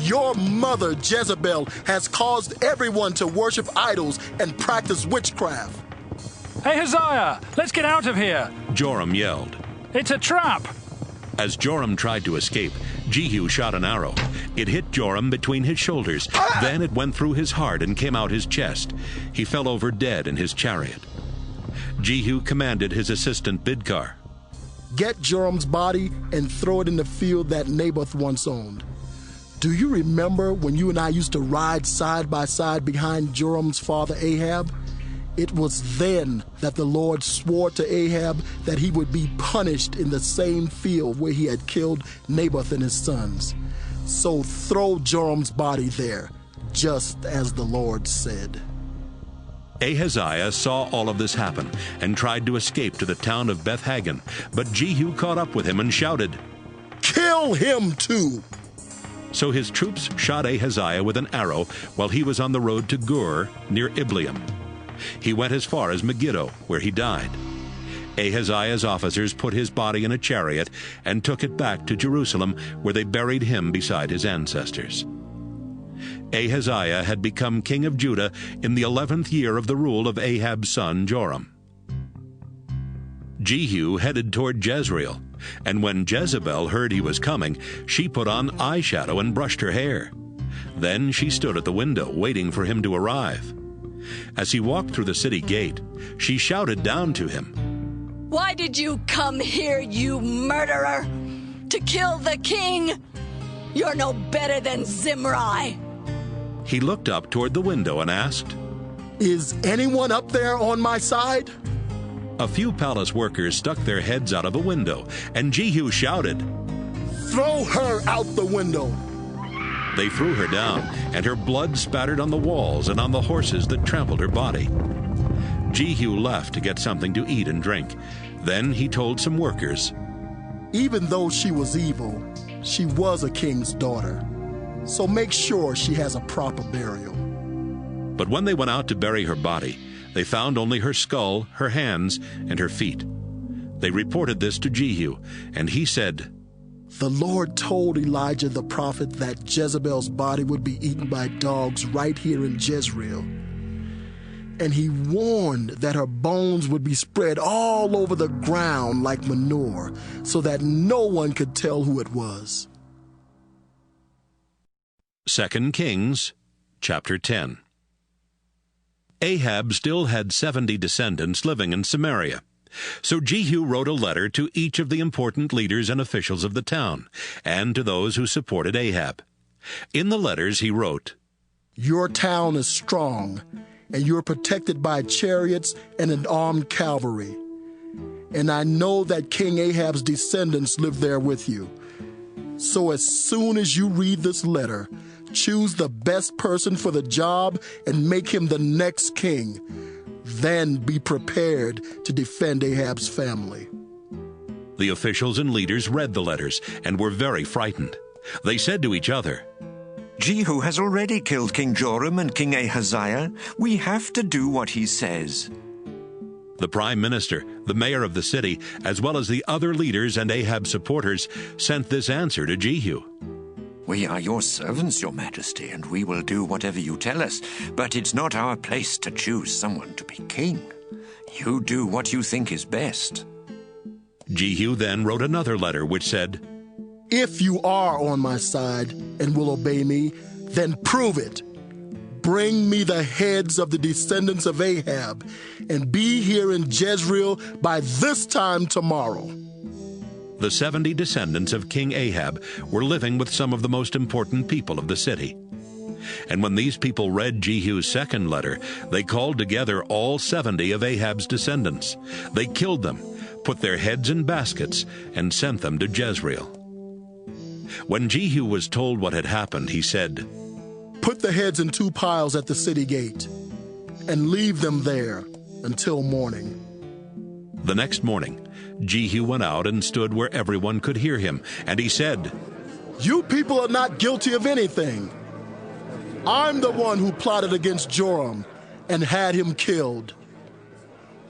Your mother, Jezebel, has caused everyone to worship idols and practice witchcraft. Ahaziah, let's get out of here. Joram yelled. It's a trap. As Joram tried to escape, Jehu shot an arrow. It hit Joram between his shoulders. Then it went through his heart and came out his chest. He fell over dead in his chariot. Jehu commanded his assistant Bidkar. Get Joram's body and throw it in the field that Naboth once owned. Do you remember when you and I used to ride side by side behind Joram's father Ahab? It was then that the Lord swore to Ahab that he would be punished in the same field where he had killed Naboth and his sons. So throw Joram's body there, just as the Lord said. Ahaziah saw all of this happen and tried to escape to the town of Beth-Hagan, but Jehu caught up with him and shouted, "Kill him too!" So his troops shot Ahaziah with an arrow while he was on the road to Gur near Ibleam. He went as far as Megiddo, where he died. Ahaziah's officers put his body in a chariot and took it back to Jerusalem, where they buried him beside his ancestors. Ahaziah had become king of Judah in the 11th year of the rule of Ahab's son Joram. Jehu headed toward Jezreel, and when Jezebel heard he was coming, she put on eyeshadow and brushed her hair. Then she stood at the window, waiting for him to arrive. As he walked through the city gate, she shouted down to him, "Why did you come here, you murderer? To kill the king? You're no better than Zimri." He looked up toward the window and asked, "Is anyone up there on my side?" A few palace workers stuck their heads out of a window, and Jehu shouted, "Throw her out the window!" They threw her down, and her blood spattered on the walls and on the horses that trampled her body. Jehu left to get something to eat and drink. Then he told some workers, "Even though she was evil, she was a king's daughter. So make sure she has a proper burial." But when they went out to bury her body, they found only her skull, her hands, and her feet. They reported this to Jehu, and he said, "The Lord told Elijah the prophet that Jezebel's body would be eaten by dogs right here in Jezreel. And he warned that her bones would be spread all over the ground like manure, so that no one could tell who it was." 2 Kings, chapter 10. Ahab still had 70 descendants living in Samaria. So Jehu wrote a letter to each of the important leaders and officials of the town, and to those who supported Ahab. In the letters he wrote, "Your town is strong, and you're protected by chariots and an armed cavalry. And I know that King Ahab's descendants live there with you. So as soon as you read this letter, choose the best person for the job and make him the next king. Then be prepared to defend Ahab's family." The officials and leaders read the letters and were very frightened. They said to each other, "Jehu has already killed King Joram and King Ahaziah. We have to do what he says." The prime minister, the mayor of the city, as well as the other leaders and Ahab's supporters, sent this answer to Jehu. "We are your servants, your majesty, and we will do whatever you tell us, but it's not our place to choose someone to be king. You do what you think is best." Jehu then wrote another letter which said, "If you are on my side and will obey me, then prove it. Bring me the heads of the descendants of Ahab, and be here in Jezreel by this time tomorrow." The 70 descendants of King Ahab were living with some of the most important people of the city. And when these people read Jehu's second letter, they called together all 70 of Ahab's descendants. They killed them, put their heads in baskets, and sent them to Jezreel. When Jehu was told what had happened, he said, "Put the heads in 2 piles at the city gate, and leave them there until morning." The next morning, Jehu went out and stood where everyone could hear him, and he said, "You people are not guilty of anything. I'm the one who plotted against Joram and had him killed.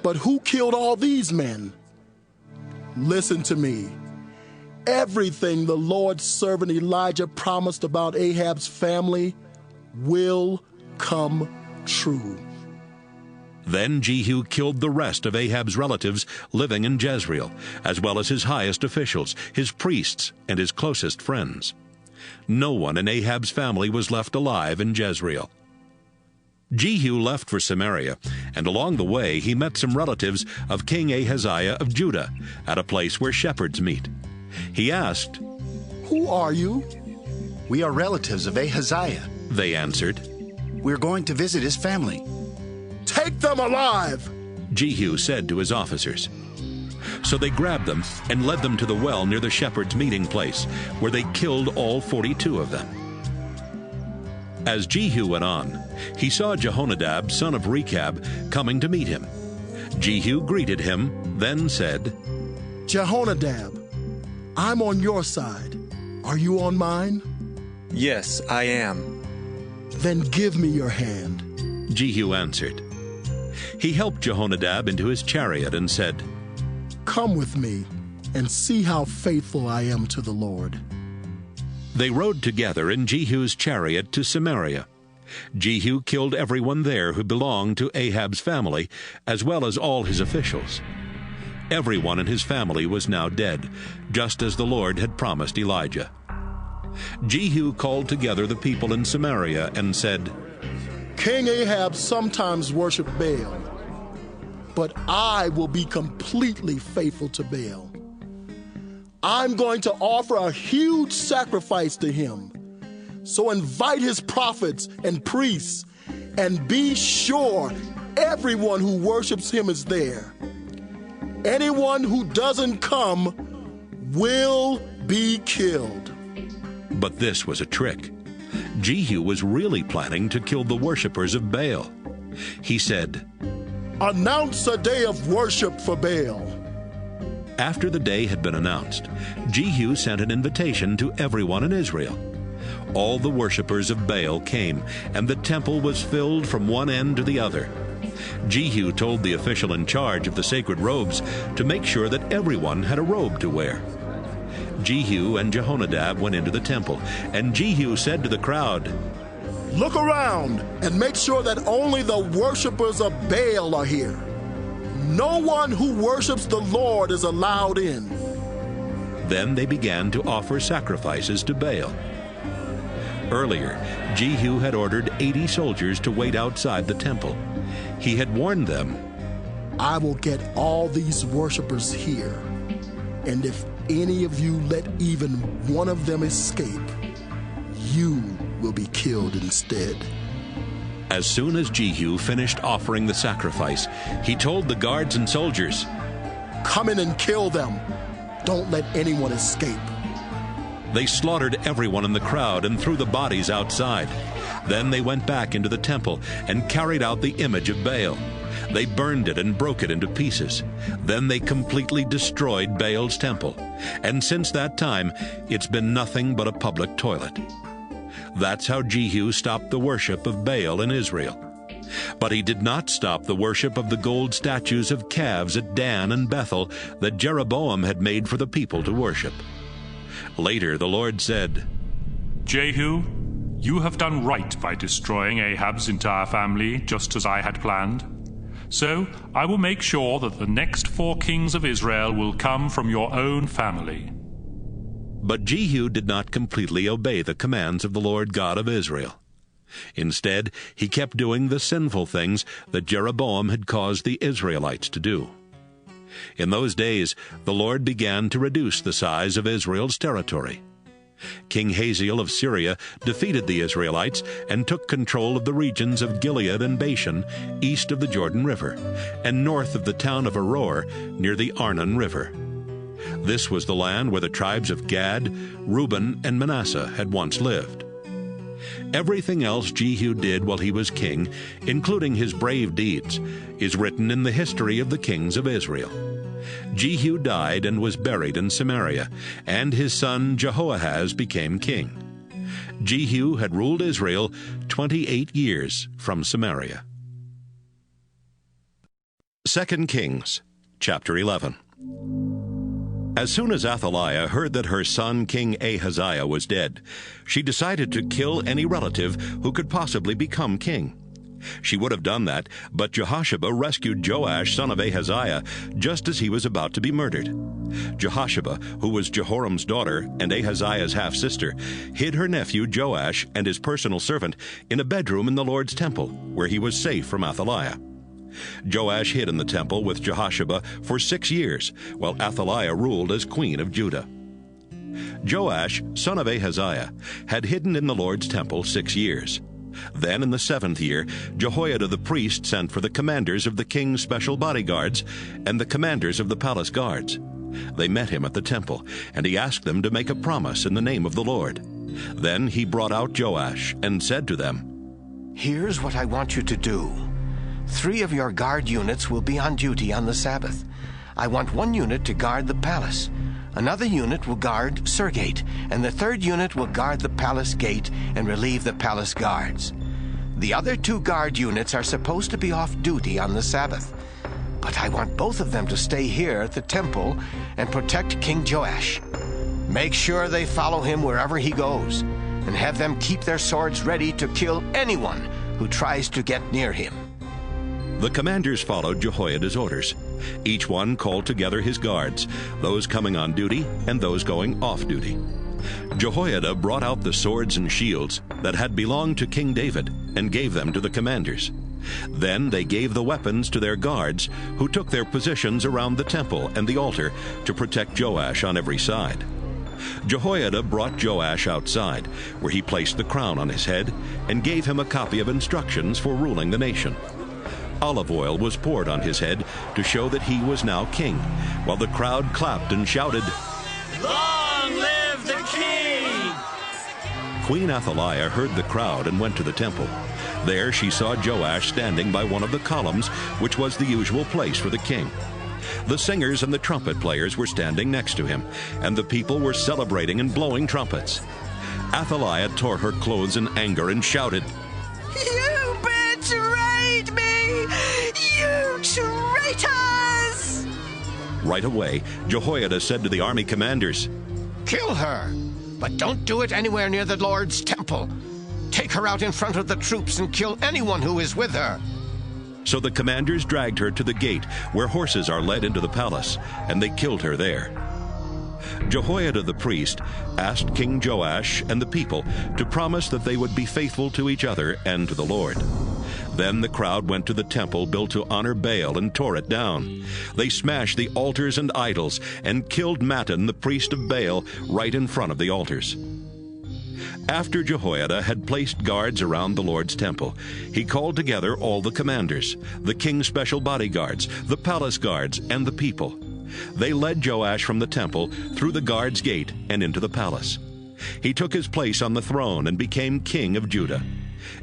But who killed all these men? Listen to me. Everything the Lord's servant Elijah promised about Ahab's family will come true. Then Jehu killed the rest of Ahab's relatives living in Jezreel, as well as his highest officials, his priests, and his closest friends. No one in Ahab's family was left alive in Jezreel. Jehu left for Samaria, and along the way he met some relatives of King Ahaziah of Judah at a place where shepherds meet. He asked, "Who are you?" "We are relatives of Ahaziah," they answered. "We're going to visit his family." "Take them alive," Jehu said to his officers. So they grabbed them and led them to the well near the shepherds' meeting place, where they killed all 42 of them. As Jehu went on, he saw Jehonadab, son of Rechab, coming to meet him. Jehu greeted him, then said, "Jehonadab, I'm on your side. Are you on mine?" "Yes, I am." "Then give me your hand," Jehu answered. He helped Jehonadab into his chariot and said, "Come with me and see how faithful I am to the Lord." They rode together in Jehu's chariot to Samaria. Jehu killed everyone there who belonged to Ahab's family, as well as all his officials. Everyone in his family was now dead, just as the Lord had promised Elijah. Jehu called together the people in Samaria and said, "King Ahab sometimes worshiped Baal, but I will be completely faithful to Baal. I'm going to offer a huge sacrifice to him. So invite his prophets and priests, and be sure everyone who worships him is there. Anyone who doesn't come will be killed." But this was a trick. Jehu was really planning to kill the worshippers of Baal. He said, "Announce a day of worship for Baal." After the day had been announced, Jehu sent an invitation to everyone in Israel. All the worshippers of Baal came, and the temple was filled from one end to the other. Jehu told the official in charge of the sacred robes to make sure that everyone had a robe to wear. Jehu and Jehonadab went into the temple, and Jehu said to the crowd, "Look around and make sure that only the worshippers of Baal are here. No one who worships the Lord is allowed in." Then they began to offer sacrifices to Baal. Earlier, Jehu had ordered 80 soldiers to wait outside the temple. He had warned them, "I will get all these worshippers here, and if any of you let even one of them escape, you will be killed instead." As soon as Jehu finished offering the sacrifice, he told the guards and soldiers, "Come in and kill them. Don't let anyone escape." They slaughtered everyone in the crowd and threw the bodies outside. Then they went back into the temple and carried out the image of Baal. They burned it and broke it into pieces. Then they completely destroyed Baal's temple. And since that time, it's been nothing but a public toilet. That's how Jehu stopped the worship of Baal in Israel. But he did not stop the worship of the gold statues of calves at Dan and Bethel that Jeroboam had made for the people to worship. Later the Lord said, "Jehu, you have done right by destroying Ahab's entire family, just as I had planned. So I will make sure that the next 4 kings of Israel will come from your own family." But Jehu did not completely obey the commands of the Lord God of Israel. Instead, he kept doing the sinful things that Jeroboam had caused the Israelites to do. In those days, the Lord began to reduce the size of Israel's territory. King Hazael of Syria defeated the Israelites and took control of the regions of Gilead and Bashan, east of the Jordan River, and north of the town of Aroer, near the Arnon River. This was the land where the tribes of Gad, Reuben, and Manasseh had once lived. Everything else Jehu did while he was king, including his brave deeds, is written in the history of the kings of Israel. Jehu died and was buried in Samaria, and his son Jehoahaz became king. Jehu had ruled Israel 28 years from Samaria. 2 Kings, chapter 11. As soon as Athaliah heard that her son King Ahaziah was dead, she decided to kill any relative who could possibly become king. She would have done that, but Jehoshaphat rescued Joash, son of Ahaziah, just as he was about to be murdered. Jehoshaphat, who was Jehoram's daughter and Ahaziah's half-sister, hid her nephew Joash and his personal servant in a bedroom in the Lord's temple, where he was safe from Athaliah. Joash hid in the temple with Jehoshaphat for 6 years, while Athaliah ruled as queen of Judah. Joash, son of Ahaziah, had hidden in the Lord's temple 6 years. Then in the 7th year, Jehoiada the priest sent for the commanders of the king's special bodyguards and the commanders of the palace guards. They met him at the temple, and he asked them to make a promise in the name of the Lord. Then he brought out Joash and said to them, "Here's what I want you to do. 3 of your guard units will be on duty on the Sabbath. I want 1 unit to guard the palace. Another unit will guard Surgate, and the 3rd unit will guard the palace gate and relieve the palace guards. The other 2 guard units are supposed to be off duty on the Sabbath, but I want both of them to stay here at the temple and protect King Joash. Make sure they follow him wherever he goes, and have them keep their swords ready to kill anyone who tries to get near him." The commanders followed Jehoiada's orders. Each one called together his guards, those coming on duty and those going off duty. Jehoiada brought out the swords and shields that had belonged to King David and gave them to the commanders. Then they gave the weapons to their guards, who took their positions around the temple and the altar to protect Joash on every side. Jehoiada brought Joash outside, where he placed the crown on his head and gave him a copy of instructions for ruling the nation. Olive oil was poured on his head to show that he was now king, while the crowd clapped and shouted, "Long live the king!" Queen Athaliah heard the crowd and went to the temple. There she saw Joash standing by one of the columns, which was the usual place for the king. The singers and the trumpet players were standing next to him, and the people were celebrating and blowing trumpets. Athaliah tore her clothes in anger and shouted, "You betrayed me! You traitors!" Right away, Jehoiada said to the army commanders, "Kill her, but don't do it anywhere near the Lord's temple. Take her out in front of the troops and kill anyone who is with her." So the commanders dragged her to the gate where horses are led into the palace, and they killed her there. Jehoiada the priest asked King Joash and the people to promise that they would be faithful to each other and to the Lord. Then the crowd went to the temple built to honor Baal and tore it down. They smashed the altars and idols and killed Mattan, the priest of Baal, right in front of the altars. After Jehoiada had placed guards around the Lord's temple, he called together all the commanders, the king's special bodyguards, the palace guards, and the people. They led Joash from the temple through the guards' gate and into the palace. He took his place on the throne and became king of Judah.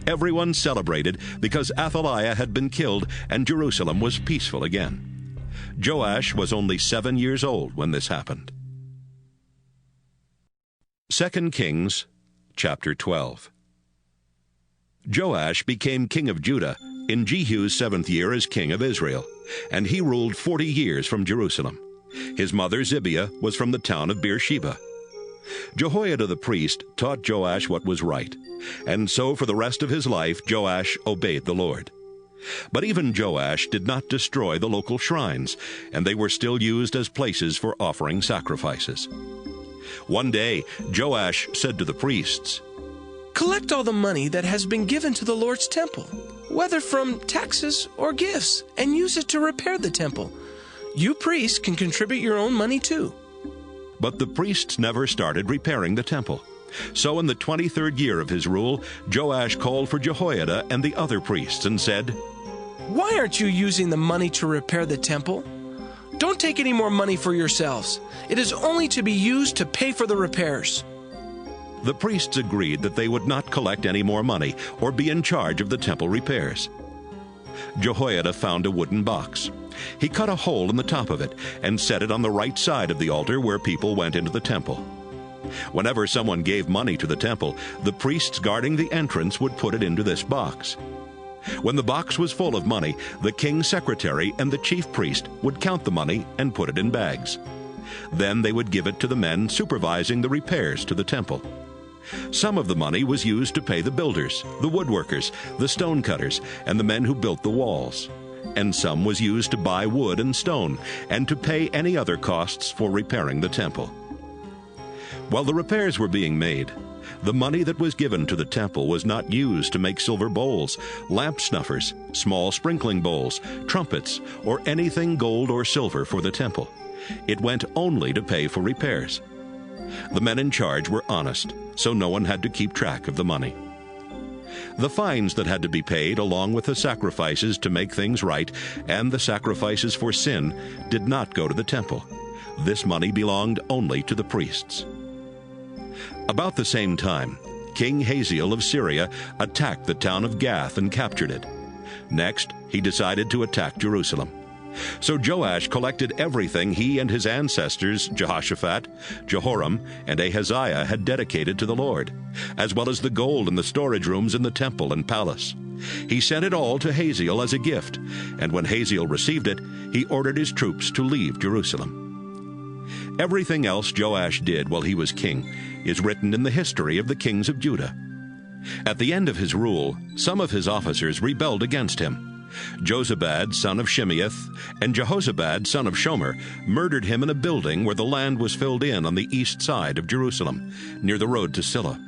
Everyone celebrated because Athaliah had been killed and Jerusalem was peaceful again. Joash was only 7 years old when this happened. 2 Kings Chapter 12. Joash became king of Judah in Jehu's 7th year as king of Israel, and he ruled 40 years from Jerusalem. His mother Zibiah was from the town of Beersheba. Jehoiada the priest taught Joash what was right, and so for the rest of his life Joash obeyed the Lord. But even Joash did not destroy the local shrines, and they were still used as places for offering sacrifices. One day, Joash said to the priests, "Collect all the money that has been given to the Lord's temple, whether from taxes or gifts, and use it to repair the temple. You priests can contribute your own money too." But the priests never started repairing the temple. So in the 23rd year of his rule, Joash called for Jehoiada and the other priests and said, "Why aren't you using the money to repair the temple? Don't take any more money for yourselves. It is only to be used to pay for the repairs." The priests agreed that they would not collect any more money or be in charge of the temple repairs. Jehoiada found a wooden box. He cut a hole in the top of it and set it on the right side of the altar where people went into the temple. Whenever someone gave money to the temple, the priests guarding the entrance would put it into this box. When the box was full of money, the king's secretary and the chief priest would count the money and put it in bags. Then they would give it to the men supervising the repairs to the temple. Some of the money was used to pay the builders, the woodworkers, the stonecutters, and the men who built the walls. And some was used to buy wood and stone, and to pay any other costs for repairing the temple. While the repairs were being made, the money that was given to the temple was not used to make silver bowls, lamp snuffers, small sprinkling bowls, trumpets, or anything gold or silver for the temple. It went only to pay for repairs. The men in charge were honest, so no one had to keep track of the money. The fines that had to be paid, along with the sacrifices to make things right and the sacrifices for sin, did not go to the temple. This money belonged only to the priests. About the same time, King Hazael of Syria attacked the town of Gath and captured it. Next, he decided to attack Jerusalem. So Joash collected everything he and his ancestors, Jehoshaphat, Jehoram, and Ahaziah, had dedicated to the Lord, as well as the gold in the storage rooms in the temple and palace. He sent it all to Hazael as a gift, and when Hazael received it, he ordered his troops to leave Jerusalem. Everything else Joash did while he was king is written in the history of the kings of Judah. At the end of his rule, some of his officers rebelled against him. Jozabad, son of Shimeath, and Jehozabad, son of Shomer, murdered him in a building where the land was filled in on the east side of Jerusalem, near the road to Silla.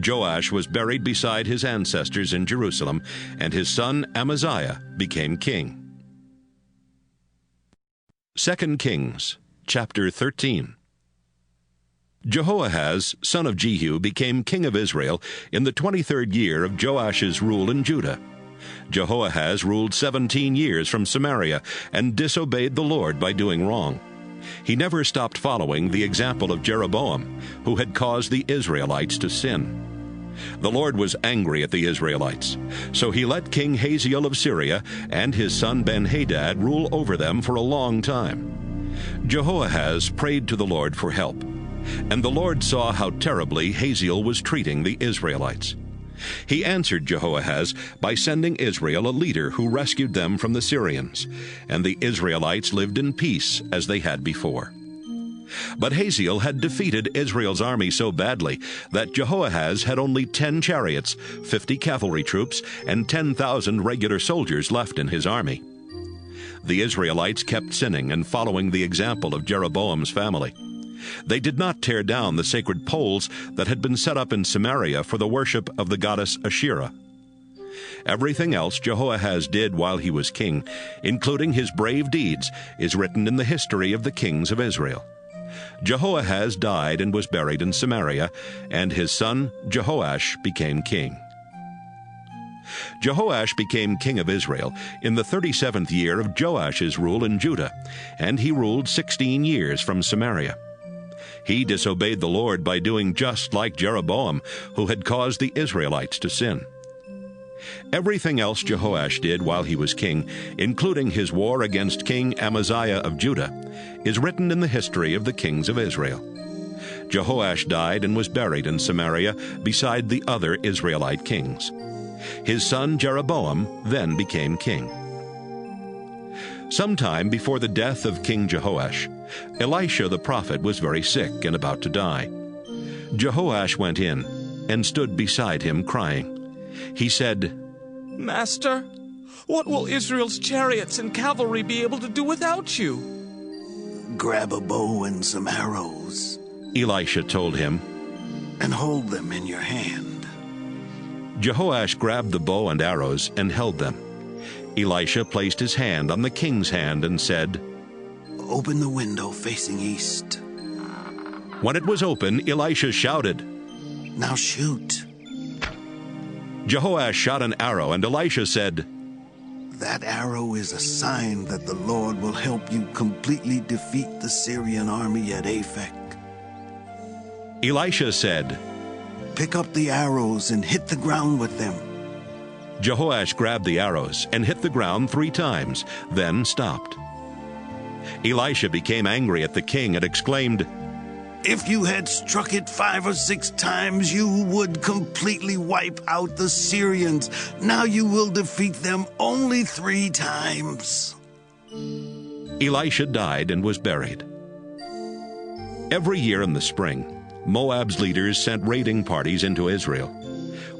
Joash was buried beside his ancestors in Jerusalem, and his son Amaziah became king. 2 Kings, chapter 13. Jehoahaz, son of Jehu, became king of Israel in the 23rd year of Joash's rule in Judah. Jehoahaz ruled 17 years from Samaria and disobeyed the Lord by doing wrong. He never stopped following the example of Jeroboam, who had caused the Israelites to sin. The Lord was angry at the Israelites, so he let King Hazael of Syria and his son Ben-Hadad rule over them for a long time. Jehoahaz prayed to the Lord for help, and the Lord saw how terribly Hazael was treating the Israelites. He answered Jehoahaz by sending Israel a leader who rescued them from the Syrians, and the Israelites lived in peace as they had before. But Hazael had defeated Israel's army so badly that Jehoahaz had only 10 chariots, 50 cavalry troops, and 10,000 regular soldiers left in his army. The Israelites kept sinning and following the example of Jeroboam's family. They did not tear down the sacred poles that had been set up in Samaria for the worship of the goddess Asherah. Everything else Jehoahaz did while he was king, including his brave deeds, is written in the history of the kings of Israel. Jehoahaz died and was buried in Samaria, and his son Jehoash became king. Jehoash became king of Israel in the 37th year of Joash's rule in Judah, and he ruled 16 years from Samaria. He disobeyed the Lord by doing just like Jeroboam, who had caused the Israelites to sin. Everything else Jehoash did while he was king, including his war against King Amaziah of Judah, is written in the history of the kings of Israel. Jehoash died and was buried in Samaria beside the other Israelite kings. His son Jeroboam then became king. Sometime before the death of King Jehoash, Elisha the prophet was very sick and about to die. Jehoash went in and stood beside him crying. He said, "Master, what will Israel's chariots and cavalry be able to do without you?" "Grab a bow and some arrows," Elisha told him, "and hold them in your hand." Jehoash grabbed the bow and arrows and held them. Elisha placed his hand on the king's hand and said, "Open the window facing east." When it was open, Elisha shouted, "Now shoot." Jehoash shot an arrow, and Elisha said, "That arrow is a sign that the Lord will help you completely defeat the Syrian army at Aphek." Elisha said, "Pick up the arrows and hit the ground with them." Jehoash grabbed the arrows and hit the ground 3 times, then stopped. Elisha became angry at the king and exclaimed, "If you had struck it 5 or 6 times, you would completely wipe out the Syrians. Now you will defeat them only 3 times. Elisha died and was buried. Every year in the spring, Moab's leaders sent raiding parties into Israel.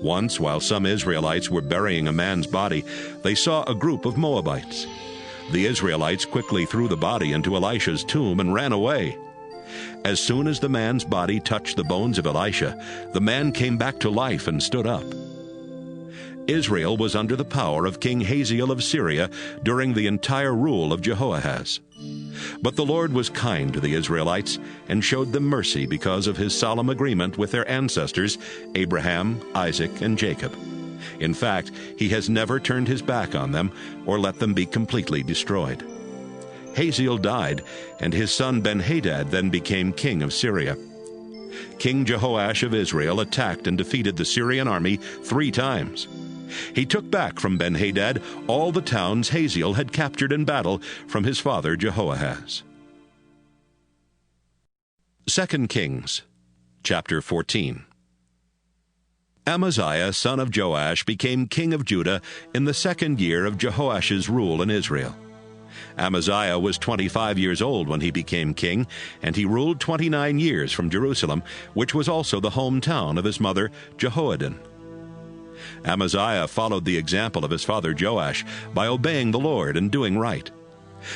Once, while some Israelites were burying a man's body, they saw a group of Moabites. The Israelites quickly threw the body into Elisha's tomb and ran away. As soon as the man's body touched the bones of Elisha, the man came back to life and stood up. Israel was under the power of King Hazael of Syria during the entire rule of Jehoahaz. But the Lord was kind to the Israelites and showed them mercy because of his solemn agreement with their ancestors, Abraham, Isaac, and Jacob. In fact, he has never turned his back on them or let them be completely destroyed. Hazael died, and his son Ben-Hadad then became king of Syria. King Jehoash of Israel attacked and defeated the Syrian army 3 times. He took back from Ben-Hadad all the towns Hazael had captured in battle from his father Jehoahaz. 2 Kings, chapter 14. Amaziah, son of Joash, became king of Judah in the 2nd year of Jehoash's rule in Israel. Amaziah was 25 years old when he became king, and he ruled 29 years from Jerusalem, which was also the hometown of his mother Jehoiakim. Amaziah followed the example of his father Joash by obeying the Lord and doing right.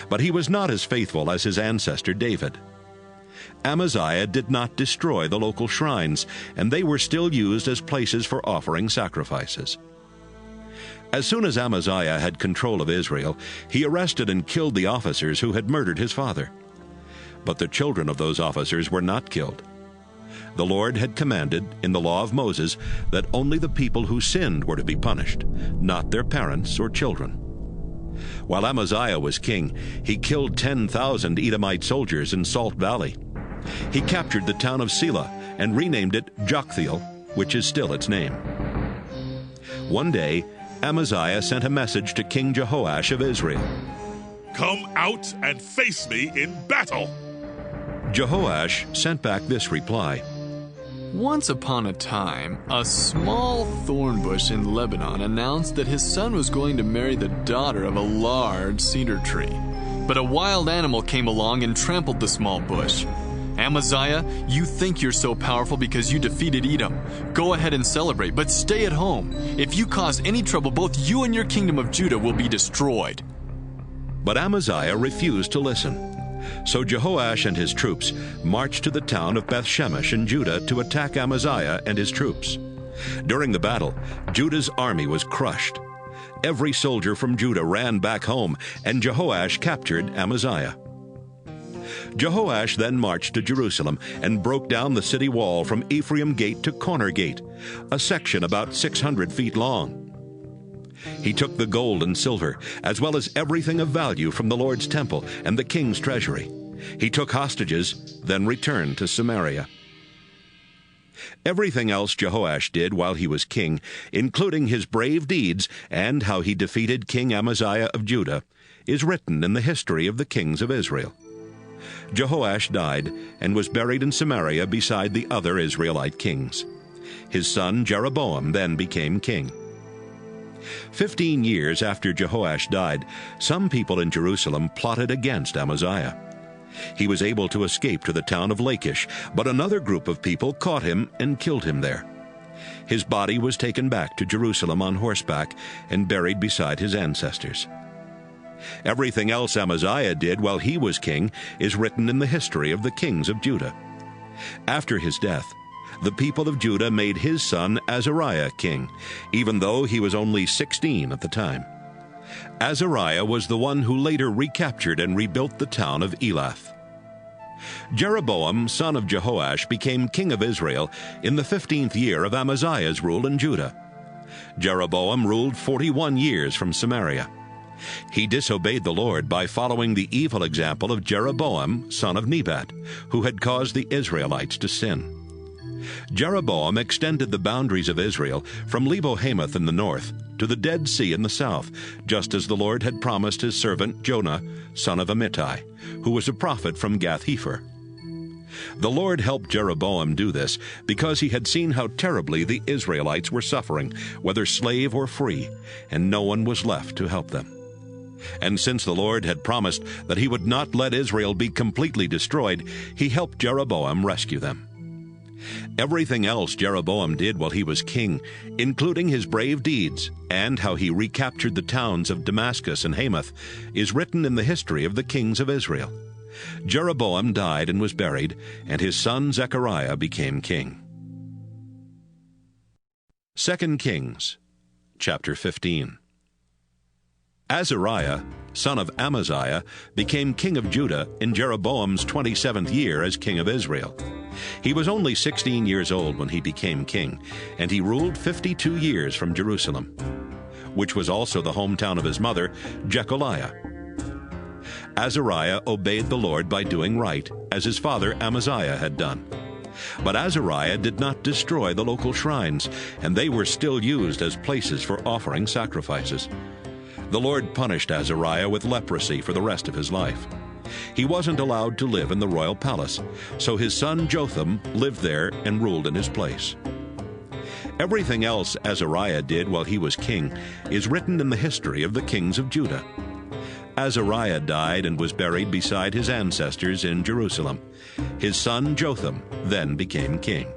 But he was not as faithful as his ancestor David. Amaziah did not destroy the local shrines, and they were still used as places for offering sacrifices. As soon as Amaziah had control of Israel, he arrested and killed the officers who had murdered his father. But the children of those officers were not killed. The Lord had commanded in the law of Moses that only the people who sinned were to be punished, not their parents or children. While Amaziah was king, he killed 10,000 Edomite soldiers in Salt Valley. He captured the town of Selah and renamed it Joktheel, which is still its name. One day, Amaziah sent a message to King Jehoash of Israel. "Come out and face me in battle." Jehoash sent back this reply. Once upon a time, a small thorn bush in Lebanon announced that his son was going to marry the daughter of a large cedar tree. But a wild animal came along and trampled the small bush. Amaziah, you think you're so powerful because you defeated Edom. Go ahead and celebrate, but stay at home. If you cause any trouble, both you and your kingdom of Judah will be destroyed. But Amaziah refused to listen. So Jehoash and his troops marched to the town of Beth-Shemesh in Judah to attack Amaziah and his troops. During the battle, Judah's army was crushed. Every soldier from Judah ran back home, and Jehoash captured Amaziah. Jehoash then marched to Jerusalem and broke down the city wall from Ephraim Gate to Corner Gate, a section about 600 feet long. He took the gold and silver, as well as everything of value from the Lord's temple and the king's treasury. He took hostages, then returned to Samaria. Everything else Jehoash did while he was king, including his brave deeds and how he defeated King Amaziah of Judah, is written in the history of the kings of Israel. Jehoash died and was buried in Samaria beside the other Israelite kings. His son Jeroboam then became king. 15 years after Jehoash died, some people in Jerusalem plotted against Amaziah. He was able to escape to the town of Lachish, but another group of people caught him and killed him there. His body was taken back to Jerusalem on horseback and buried beside his ancestors. Everything else Amaziah did while he was king is written in the history of the kings of Judah. After his death, the people of Judah made his son Azariah king, even though he was only 16 at the time. Azariah was the one who later recaptured and rebuilt the town of Elath. Jeroboam, son of Jehoash, became king of Israel in the 15th year of Amaziah's rule in Judah. Jeroboam ruled 41 years from Samaria. He disobeyed the Lord by following the evil example of Jeroboam, son of Nebat, who had caused the Israelites to sin. Jeroboam extended the boundaries of Israel from Lebo-Hamath in the north to the Dead Sea in the south, just as the Lord had promised his servant Jonah, son of Amittai, who was a prophet from Gath-Hepher. The Lord helped Jeroboam do this because he had seen how terribly the Israelites were suffering, whether slave or free, and no one was left to help them. And since the Lord had promised that he would not let Israel be completely destroyed, he helped Jeroboam rescue them. Everything else Jeroboam did while he was king, including his brave deeds and how he recaptured the towns of Damascus and Hamath, is written in the history of the kings of Israel. Jeroboam died and was buried, and his son Zedekiah became king. 2 Kings, chapter 15. Azariah, son of Amaziah, became king of Judah in Jeroboam's 27th year as king of Israel. He was only 16 years old when he became king, and he ruled 52 years from Jerusalem, which was also the hometown of his mother, Jecholiah. Azariah obeyed the Lord by doing right, as his father Amaziah had done. But Azariah did not destroy the local shrines, and they were still used as places for offering sacrifices. The Lord punished Azariah with leprosy for the rest of his life. He wasn't allowed to live in the royal palace, so his son Jotham lived there and ruled in his place. Everything else Azariah did while he was king is written in the history of the kings of Judah. Azariah died and was buried beside his ancestors in Jerusalem. His son Jotham then became king.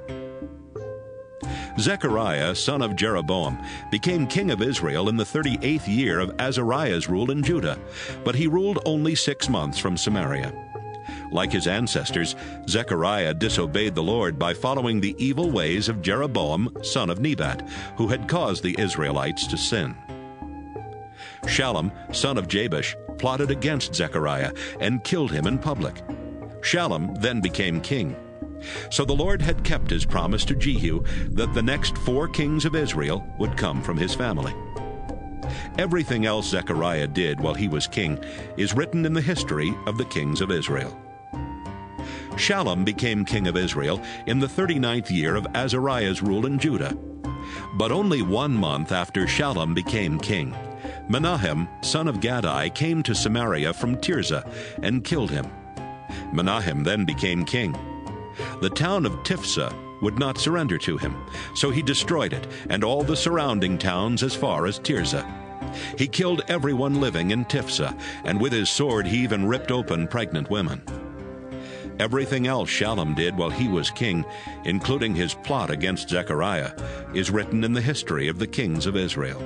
Zechariah, son of Jeroboam, became king of Israel in the 38th year of Azariah's rule in Judah, but he ruled only 6 months from Samaria. Like his ancestors, Zechariah disobeyed the Lord by following the evil ways of Jeroboam, son of Nebat, who had caused the Israelites to sin. Shallum, son of Jabesh, plotted against Zechariah and killed him in public. Shallum then became king. So the Lord had kept his promise to Jehu that the next 4 kings of Israel would come from his family. Everything else Zechariah did while he was king is written in the history of the kings of Israel. Shallum became king of Israel in the 39th year of Azariah's rule in Judah. But only 1 month after Shallum became king, Menahem, son of Gadai, came to Samaria from Tirzah and killed him. Menahem then became king. The town of Tiphsah would not surrender to him, so he destroyed it and all the surrounding towns as far as Tirzah. He killed everyone living in Tiphsah, and with his sword he even ripped open pregnant women. Everything else Shallum did while he was king, including his plot against Zechariah, is written in the history of the kings of Israel.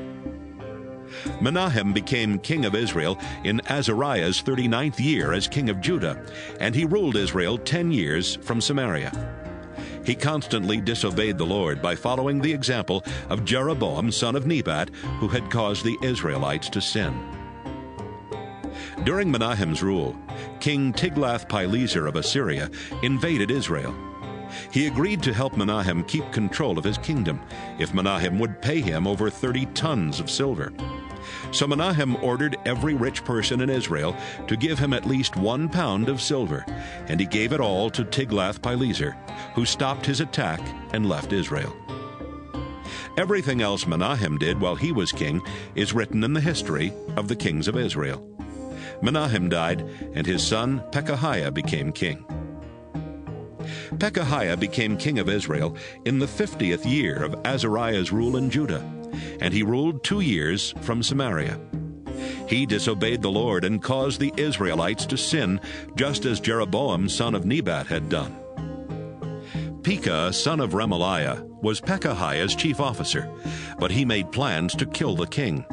Menahem became king of Israel in Azariah's 39th year as king of Judah, and he ruled Israel 10 years from Samaria. He constantly disobeyed the Lord by following the example of Jeroboam, son of Nebat, who had caused the Israelites to sin. During Menahem's rule, King Tiglath-Pileser of Assyria invaded Israel. He agreed to help Menahem keep control of his kingdom if Menahem would pay him over 30 tons of silver. So Menahem ordered every rich person in Israel to give him at least 1 pound of silver, and he gave it all to Tiglath-Pileser, who stopped his attack and left Israel. Everything else Menahem did while he was king is written in the history of the kings of Israel. Menahem died, and his son Pekahiah became king. Pekahiah became king of Israel in the 50th year of Azariah's rule in Judah, and he ruled 2 years from Samaria. He disobeyed the Lord and caused the Israelites to sin, just as Jeroboam, son of Nebat, had done. Pekah, son of Remaliah, was Pekahiah's chief officer, but he made plans to kill the king.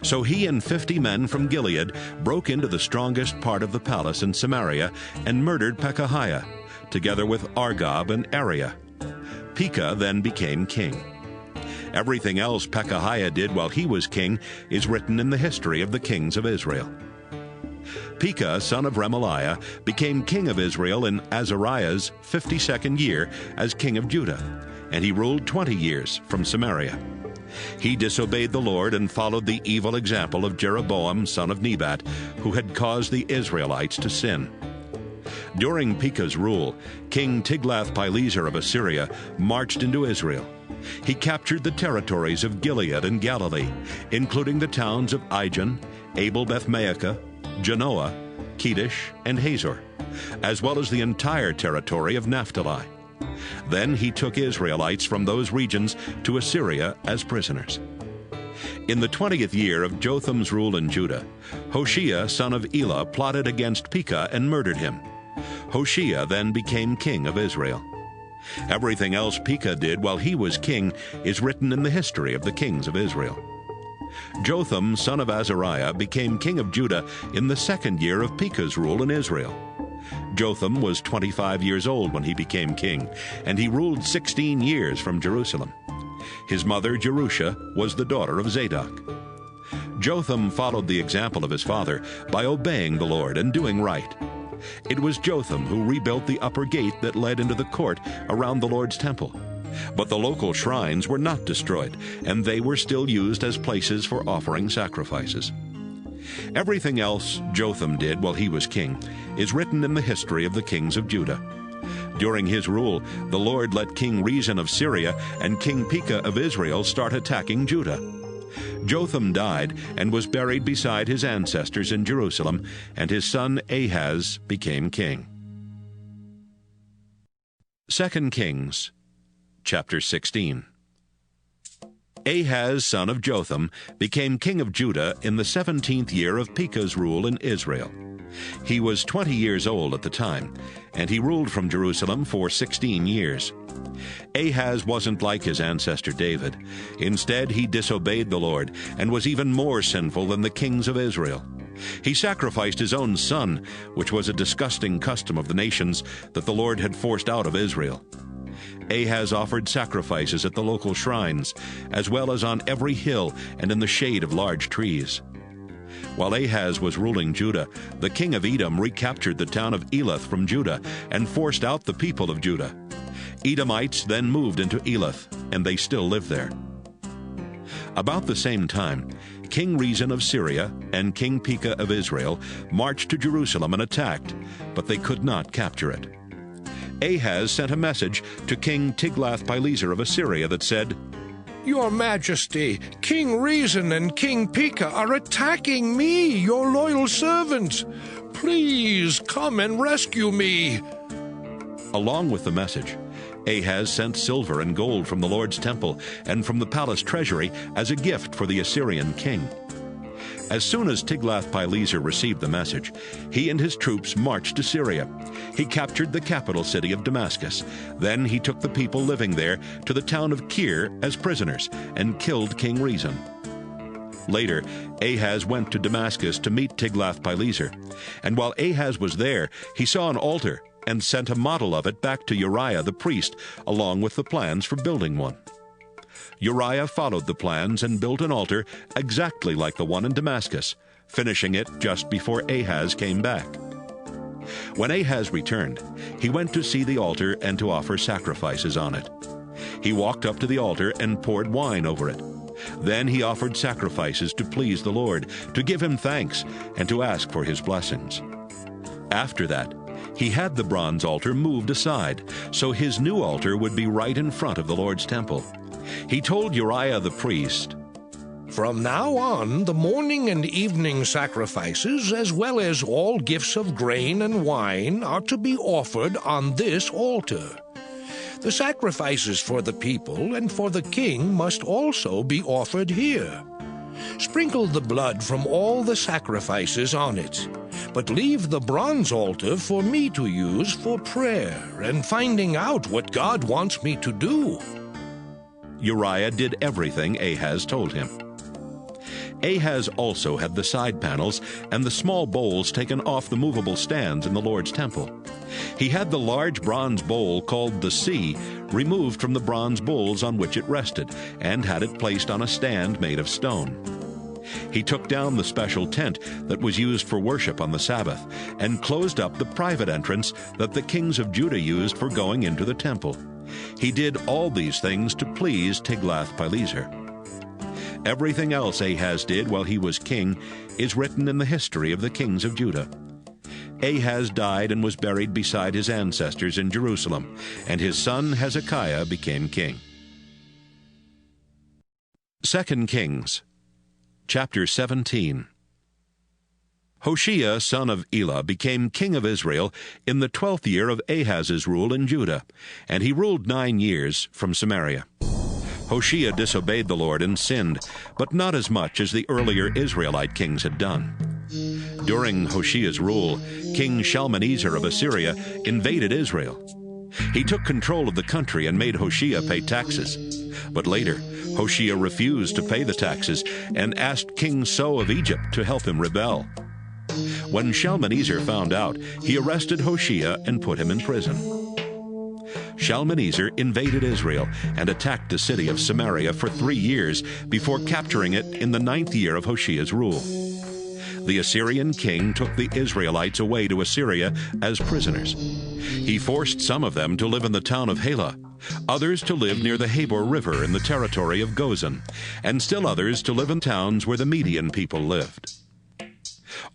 So he and 50 men from Gilead broke into the strongest part of the palace in Samaria and murdered Pekahiah, together with Argob and Ariah. Pekah then became king. Everything else Pekahiah did while he was king is written in the history of the kings of Israel. Pekah, son of Remaliah, became king of Israel in Azariah's 52nd year as king of Judah, and he ruled 20 years from Samaria. He disobeyed the Lord and followed the evil example of Jeroboam, son of Nebat, who had caused the Israelites to sin. During Pekah's rule, King Tiglath-Pileser of Assyria marched into Israel. He captured the territories of Gilead and Galilee, including the towns of Ijon, Abel-Beth-Maachah, Genoa, Kedesh, and Hazor, as well as the entire territory of Naphtali. Then he took Israelites from those regions to Assyria as prisoners. In the 20th year of Jotham's rule in Judah, Hoshea, son of Elah, plotted against Pekah and murdered him. Hoshea then became king of Israel. Everything else Pekah did while he was king is written in the history of the kings of Israel. Jotham, son of Azariah, became king of Judah in the 2nd year of Pekah's rule in Israel. Jotham was 25 years old when he became king, and he ruled 16 years from Jerusalem. His mother, Jerusha, was the daughter of Zadok. Jotham followed the example of his father by obeying the Lord and doing right. It was Jotham who rebuilt the upper gate that led into the court around the Lord's temple. But the local shrines were not destroyed, and they were still used as places for offering sacrifices. Everything else Jotham did while he was king is written in the history of the kings of Judah. During his rule, the Lord let King Rezin of Syria and King Pekah of Israel start attacking Judah. Jotham died and was buried beside his ancestors in Jerusalem, and his son Ahaz became king. 2 Kings, chapter 16. Ahaz, son of Jotham, became king of Judah in the 17th year of Pekah's rule in Israel. He was 20 years old at the time, and he ruled from Jerusalem for 16 years. Ahaz wasn't like his ancestor David. Instead, he disobeyed the Lord and was even more sinful than the kings of Israel. He sacrificed his own son, which was a disgusting custom of the nations that the Lord had forced out of Israel. Ahaz offered sacrifices at the local shrines, as well as on every hill and in the shade of large trees. While Ahaz was ruling Judah, the king of Edom recaptured the town of Elath from Judah and forced out the people of Judah. Edomites then moved into Elath, and they still live there. About the same time, King Rezin of Syria and King Pekah of Israel marched to Jerusalem and attacked, but they could not capture it. Ahaz sent a message to King Tiglath-Pileser of Assyria that said, "Your Majesty, King Rezin and King Pekah are attacking me, your loyal servant. Please come and rescue me." Along with the message, Ahaz sent silver and gold from the Lord's temple and from the palace treasury as a gift for the Assyrian king. As soon as Tiglath-Pileser received the message, he and his troops marched to Syria. He captured the capital city of Damascus. Then he took the people living there to the town of Kir as prisoners and killed King Rezin. Later, Ahaz went to Damascus to meet Tiglath-Pileser, and while Ahaz was there, he saw an altar and sent a model of it back to Uriah the priest, along with the plans for building one. Uriah followed the plans and built an altar exactly like the one in Damascus, finishing it just before Ahaz came back. When Ahaz returned, he went to see the altar and to offer sacrifices on it. He walked up to the altar and poured wine over it. Then he offered sacrifices to please the Lord, to give him thanks, and to ask for his blessings. After that, he had the bronze altar moved aside, so his new altar would be right in front of the Lord's temple. He told Uriah the priest, "From now on, the morning and evening sacrifices, as well as all gifts of grain and wine, are to be offered on this altar. The sacrifices for the people and for the king must also be offered here. Sprinkle the blood from all the sacrifices on it, but leave the bronze altar for me to use for prayer and finding out what God wants me to do." Uriah did everything Ahaz told him. Ahaz also had the side panels and the small bowls taken off the movable stands in the Lord's temple. He had the large bronze bowl called the sea removed from the bronze bowls on which it rested, and had it placed on a stand made of stone. He took down the special tent that was used for worship on the Sabbath, and closed up the private entrance that the kings of Judah used for going into the temple. He did all these things to please Tiglath-Pileser. Everything else Ahaz did while he was king is written in the history of the kings of Judah. Ahaz died and was buried beside his ancestors in Jerusalem, and his son Hezekiah became king. 2 Kings, chapter 17. Hoshea, son of Elah, became king of Israel in the 12th year of Ahaz's rule in Judah, and he ruled 9 years from Samaria. Hoshea disobeyed the Lord and sinned, but not as much as the earlier Israelite kings had done. During Hoshea's rule, King Shalmaneser of Assyria invaded Israel. He took control of the country and made Hoshea pay taxes. But later, Hoshea refused to pay the taxes and asked King So of Egypt to help him rebel. When Shalmaneser found out, he arrested Hoshea and put him in prison. Shalmaneser invaded Israel and attacked the city of Samaria for 3 years before capturing it in the 9th year of Hoshea's rule. The Assyrian king took the Israelites away to Assyria as prisoners. He forced some of them to live in the town of Halah, others to live near the Habor River in the territory of Gozan, and still others to live in towns where the Median people lived.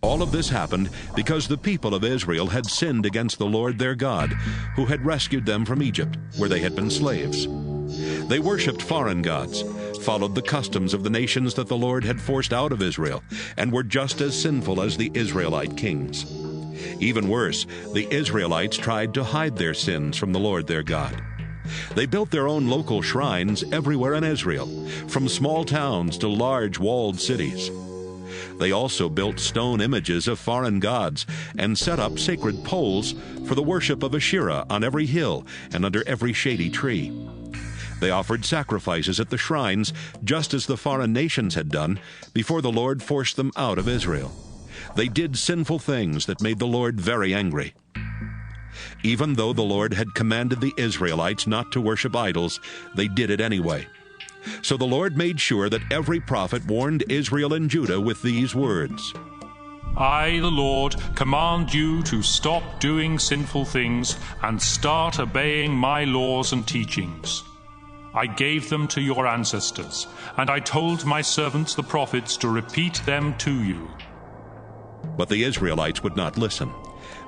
All of this happened because the people of Israel had sinned against the Lord their God, who had rescued them from Egypt, where they had been slaves. They worshipped foreign gods, followed the customs of the nations that the Lord had forced out of Israel, and were just as sinful as the Israelite kings. Even worse, the Israelites tried to hide their sins from the Lord their God. They built their own local shrines everywhere in Israel, from small towns to large walled cities. They also built stone images of foreign gods and set up sacred poles for the worship of Asherah on every hill and under every shady tree. They offered sacrifices at the shrines, just as the foreign nations had done before the Lord forced them out of Israel. They did sinful things that made the Lord very angry. Even though the Lord had commanded the Israelites not to worship idols, they did it anyway. So the Lord made sure that every prophet warned Israel and Judah with these words: I, the Lord, command you to stop doing sinful things and start obeying my laws and teachings. I gave them to your ancestors, and I told my servants the prophets to repeat them to you. But the Israelites would not listen.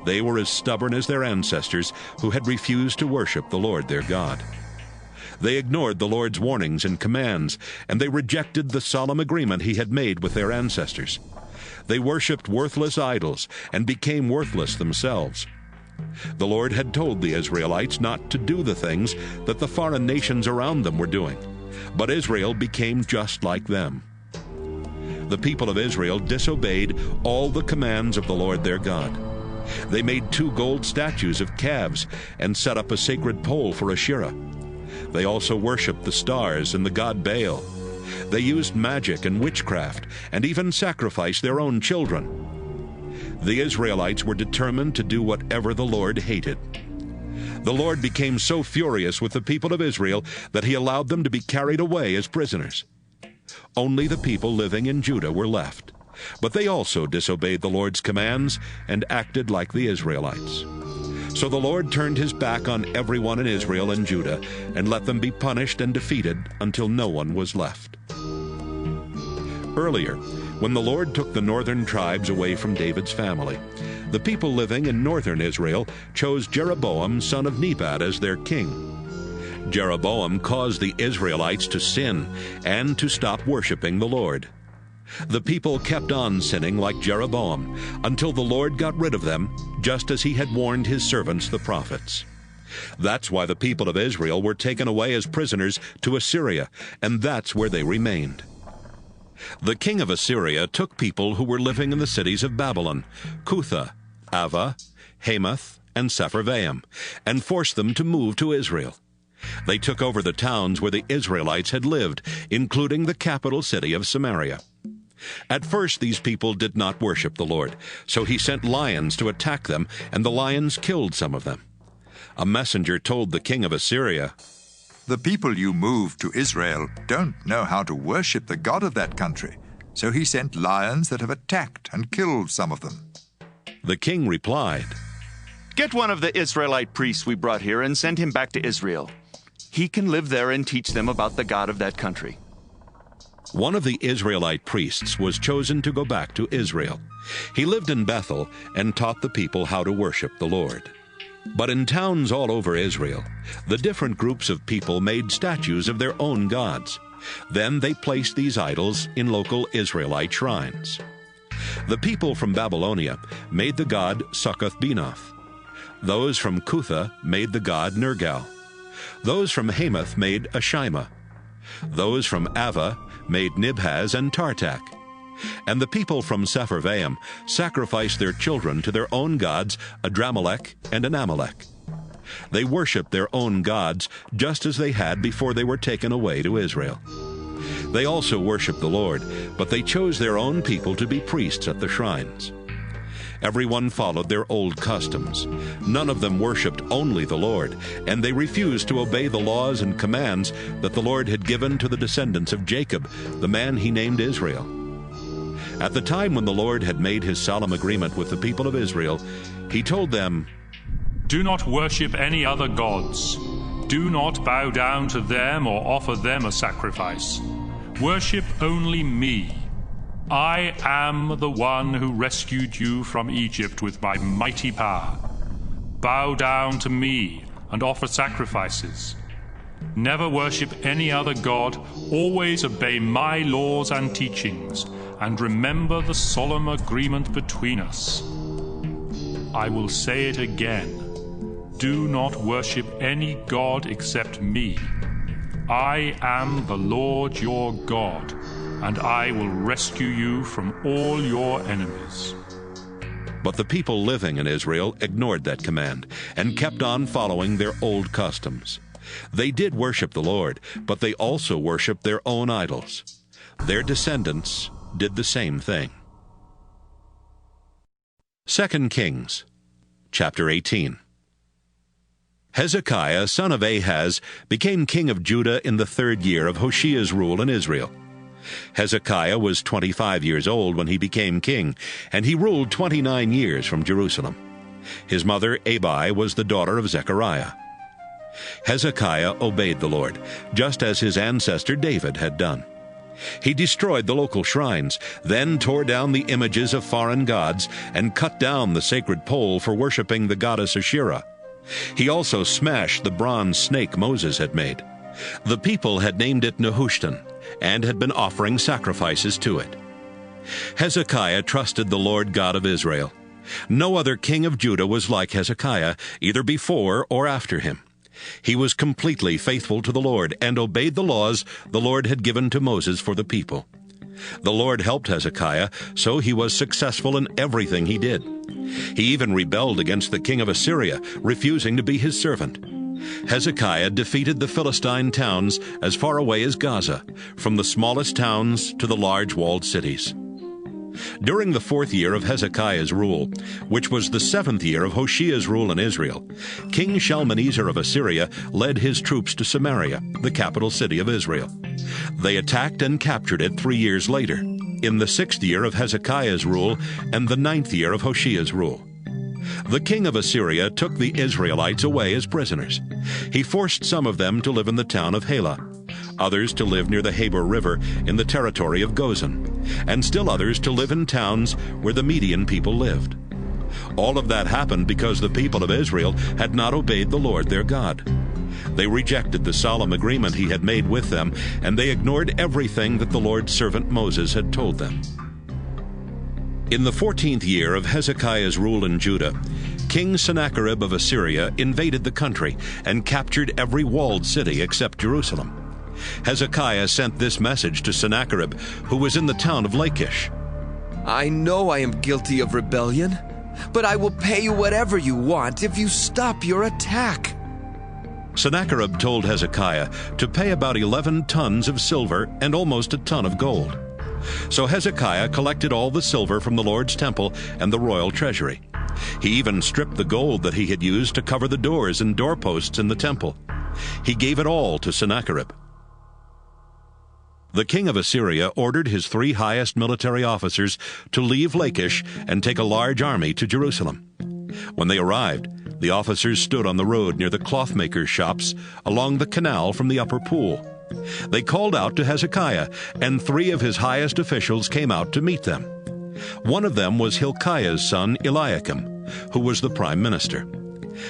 They were as stubborn as their ancestors, who had refused to worship the Lord their God. They ignored the Lord's warnings and commands, and they rejected the solemn agreement he had made with their ancestors. They worshipped worthless idols and became worthless themselves. The Lord had told the Israelites not to do the things that the foreign nations around them were doing, but Israel became just like them. The people of Israel disobeyed all the commands of the Lord their God. They made 2 gold statues of calves and set up a sacred pole for Asherah. They also worshipped the stars and the god Baal. They used magic and witchcraft and even sacrificed their own children. The Israelites were determined to do whatever the Lord hated. The Lord became so furious with the people of Israel that he allowed them to be carried away as prisoners. Only the people living in Judah were left, but they also disobeyed the Lord's commands and acted like the Israelites. So the Lord turned his back on everyone in Israel and Judah and let them be punished and defeated until no one was left. Earlier, when the Lord took the northern tribes away from David's family, the people living in northern Israel chose Jeroboam, son of Nebat, as their king. Jeroboam caused the Israelites to sin and to stop worshiping the Lord. The people kept on sinning like Jeroboam until the Lord got rid of them, just as he had warned his servants the prophets. That's why the people of Israel were taken away as prisoners to Assyria, and that's where they remained. The king of Assyria took people who were living in the cities of Babylon, Cutha, Ava, Hamath, and Sepharvaim, and forced them to move to Israel. They took over the towns where the Israelites had lived, including the capital city of Samaria. At first, these people did not worship the Lord, so he sent lions to attack them, and the lions killed some of them. A messenger told the king of Assyria, The people you moved to Israel don't know how to worship the God of that country, so he sent lions that have attacked and killed some of them. The king replied, Get one of the Israelite priests we brought here and send him back to Israel. He can live there and teach them about the God of that country. One of the Israelite priests was chosen to go back to Israel. He lived in Bethel and taught the people how to worship the Lord. But in towns all over Israel, the different groups of people made statues of their own gods. Then they placed these idols in local Israelite shrines. The people from Babylonia made the god Succoth-Benoth. Those from Cutha made the god Nergal. Those from Hamath made Ashima. Those from Ava made Nibhaz and Tartak. And the people from Sepharvaim sacrificed their children to their own gods, Adramelech and Anamelech. They worshipped their own gods just as they had before they were taken away to Israel. They also worshipped the Lord, but they chose their own people to be priests at the shrines. Everyone followed their old customs. None of them worshipped only the Lord, and they refused to obey the laws and commands that the Lord had given to the descendants of Jacob, the man he named Israel. At the time when the Lord had made his solemn agreement with the people of Israel, he told them, "Do not worship any other gods. Do not bow down to them or offer them a sacrifice. Worship only me. I am the one who rescued you from Egypt with my mighty power. Bow down to me and offer sacrifices. Never worship any other god. Always obey my laws and teachings, and remember the solemn agreement between us." I will say it again. Do not worship any god except me. I am the Lord your God, and I will rescue you from all your enemies. But the people living in Israel ignored that command and kept on following their old customs. They did worship the Lord, but they also worshiped their own idols. Their descendants did the same thing. 2 Kings, chapter 18. Hezekiah, son of Ahaz, became king of Judah in the 3rd year of Hoshea's rule in Israel. Hezekiah was 25 years old when he became king, and he ruled 29 years from Jerusalem. His mother, Abi, was the daughter of Zechariah. Hezekiah obeyed the Lord, just as his ancestor David had done. He destroyed the local shrines, then tore down the images of foreign gods, and cut down the sacred pole for worshiping the goddess Asherah. He also smashed the bronze snake Moses had made. The people had named it Nehushtan, and had been offering sacrifices to it. Hezekiah trusted the Lord God of Israel. No other king of Judah was like Hezekiah, either before or after him. He was completely faithful to the Lord and obeyed the laws the Lord had given to Moses for the people. The Lord helped Hezekiah, so he was successful in everything he did. He even rebelled against the king of Assyria, refusing to be his servant. Hezekiah defeated the Philistine towns as far away as Gaza, from the smallest towns to the large walled cities. During the 4th year of Hezekiah's rule, which was the 7th year of Hoshea's rule in Israel, King Shalmaneser of Assyria led his troops to Samaria, the capital city of Israel. They attacked and captured it 3 years later, in the 6th year of Hezekiah's rule and the 9th year of Hoshea's rule. The king of Assyria took the Israelites away as prisoners. He forced some of them to live in the town of Halah, others to live near the Habor River in the territory of Gozan, and still others to live in towns where the Median people lived. All of that happened because the people of Israel had not obeyed the Lord their God. They rejected the solemn agreement he had made with them, and they ignored everything that the Lord's servant Moses had told them. In the 14th year of Hezekiah's rule in Judah, King Sennacherib of Assyria invaded the country and captured every walled city except Jerusalem. Hezekiah sent this message to Sennacherib, who was in the town of Lachish. "I know I am guilty of rebellion, but I will pay you whatever you want if you stop your attack." Sennacherib told Hezekiah to pay about 11 tons of silver and almost a ton of gold. So Hezekiah collected all the silver from the Lord's temple and the royal treasury. He even stripped the gold that he had used to cover the doors and doorposts in the temple. He gave it all to Sennacherib. The king of Assyria ordered his 3 highest military officers to leave Lachish and take a large army to Jerusalem. When they arrived, the officers stood on the road near the clothmakers' shops along the canal from the upper pool. They called out to Hezekiah, and 3 of his highest officials came out to meet them. One of them was Hilkiah's son Eliakim, who was the prime minister.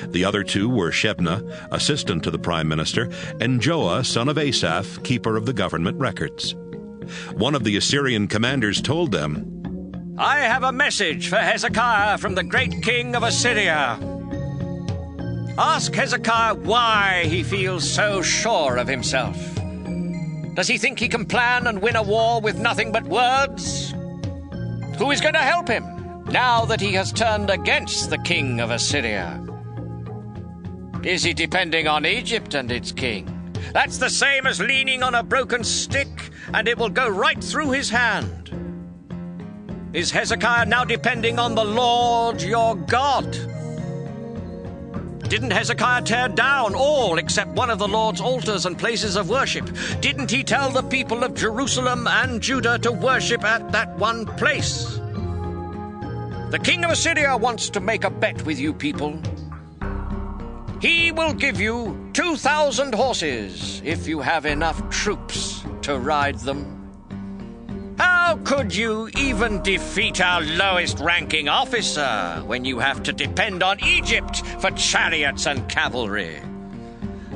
The other 2 were Shebna, assistant to the prime minister, and Joah, son of Asaph, keeper of the government records. One of the Assyrian commanders told them, "I have a message for Hezekiah from the great king of Assyria. Ask Hezekiah why he feels so sure of himself. Does he think he can plan and win a war with nothing but words? Who is going to help him now that he has turned against the king of Assyria? Is he depending on Egypt and its king? That's the same as leaning on a broken stick, and it will go right through his hand. Is Hezekiah now depending on the Lord your God? Didn't Hezekiah tear down all except one of the Lord's altars and places of worship? Didn't he tell the people of Jerusalem and Judah to worship at that one place? The king of Assyria wants to make a bet with you people. He will give you 2,000 horses if you have enough troops to ride them. How could you even defeat our lowest-ranking officer when you have to depend on Egypt for chariots and cavalry?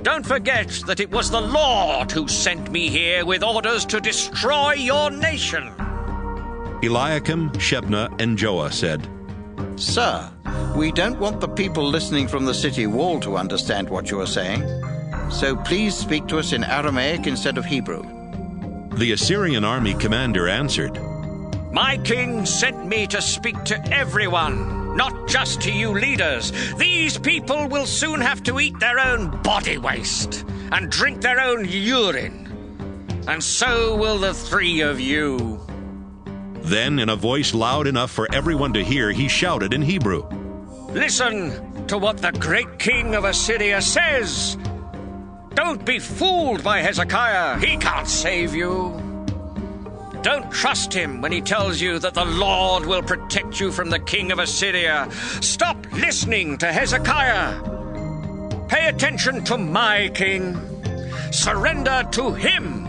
Don't forget that it was the Lord who sent me here with orders to destroy your nation. Eliakim, Shebna, and Joah said, Sir, we don't want the people listening from the city wall to understand what you are saying, so please speak to us in Aramaic instead of Hebrew. The Assyrian army commander answered, My king sent me to speak to everyone, not just to you leaders. These people will soon have to eat their own body waste and drink their own urine. And so will the three of you. Then, in a voice loud enough for everyone to hear, he shouted in Hebrew, Listen to what the great king of Assyria says. Don't be fooled by Hezekiah. He can't save you. Don't trust him when he tells you that the Lord will protect you from the king of Assyria. Stop listening to Hezekiah. Pay attention to my king. Surrender to him.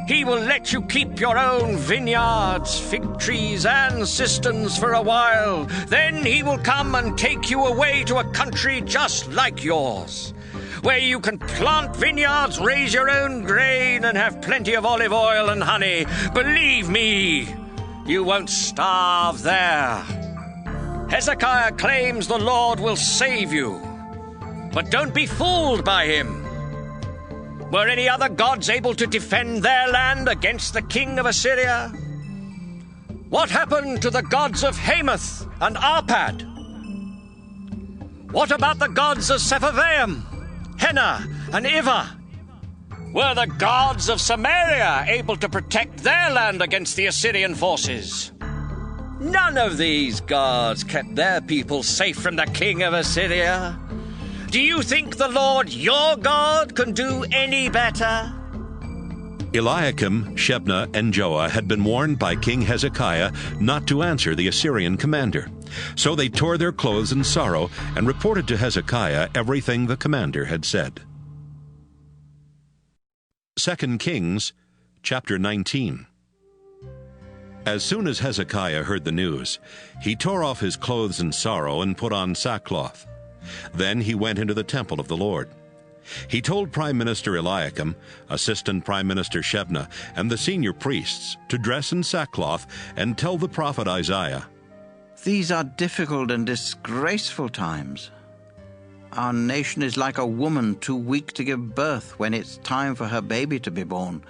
He will let you keep your own vineyards, fig trees, and cisterns for a while. Then he will come and take you away to a country just like yours, where you can plant vineyards, raise your own grain, and have plenty of olive oil and honey. Believe me, you won't starve there. Hezekiah claims the Lord will save you, but don't be fooled by him. Were any other gods able to defend their land against the king of Assyria? What happened to the gods of Hamath and Arpad? What about the gods of Sepharvaim, Henna, and Ivah? Were the gods of Samaria able to protect their land against the Assyrian forces? None of these gods kept their people safe from the king of Assyria. Do you think the Lord your God can do any better? Eliakim, Shebna, and Joah had been warned by King Hezekiah not to answer the Assyrian commander. So they tore their clothes in sorrow and reported to Hezekiah everything the commander had said. 2 Kings, chapter 19. As soon as Hezekiah heard the news, he tore off his clothes in sorrow and put on sackcloth. Then he went into the temple of the Lord. He told Prime Minister Eliakim, Assistant Prime Minister Shebna, and the senior priests to dress in sackcloth and tell the prophet Isaiah, These are difficult and disgraceful times. Our nation is like a woman too weak to give birth when it's time for her baby to be born.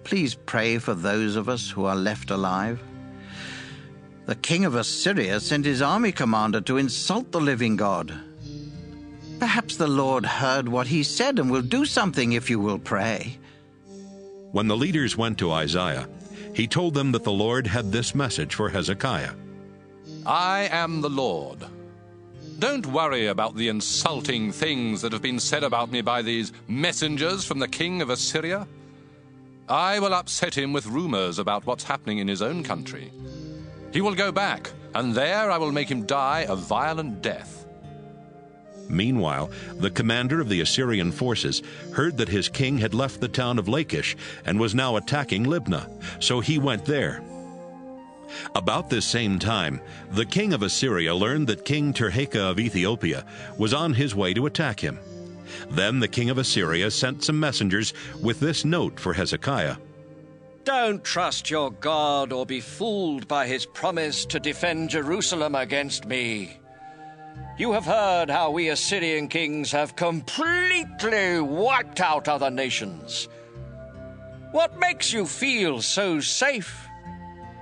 Please pray for those of us who are left alive. The king of Assyria sent his army commander to insult the living God. Perhaps the Lord heard what he said and will do something if you will pray. When the leaders went to Isaiah, he told them that the Lord had this message for Hezekiah. I am the Lord. Don't worry about the insulting things that have been said about me by these messengers from the king of Assyria. I will upset him with rumors about what's happening in his own country. He will go back, and there I will make him die a violent death. Meanwhile, the commander of the Assyrian forces heard that his king had left the town of Lachish and was now attacking Libnah, so he went there. About this same time, the king of Assyria learned that King Tirhakah of Ethiopia was on his way to attack him. Then the king of Assyria sent some messengers with this note for Hezekiah. Don't trust your God or be fooled by his promise to defend Jerusalem against me. You have heard how we Assyrian kings have completely wiped out other nations, What makes you feel so safe?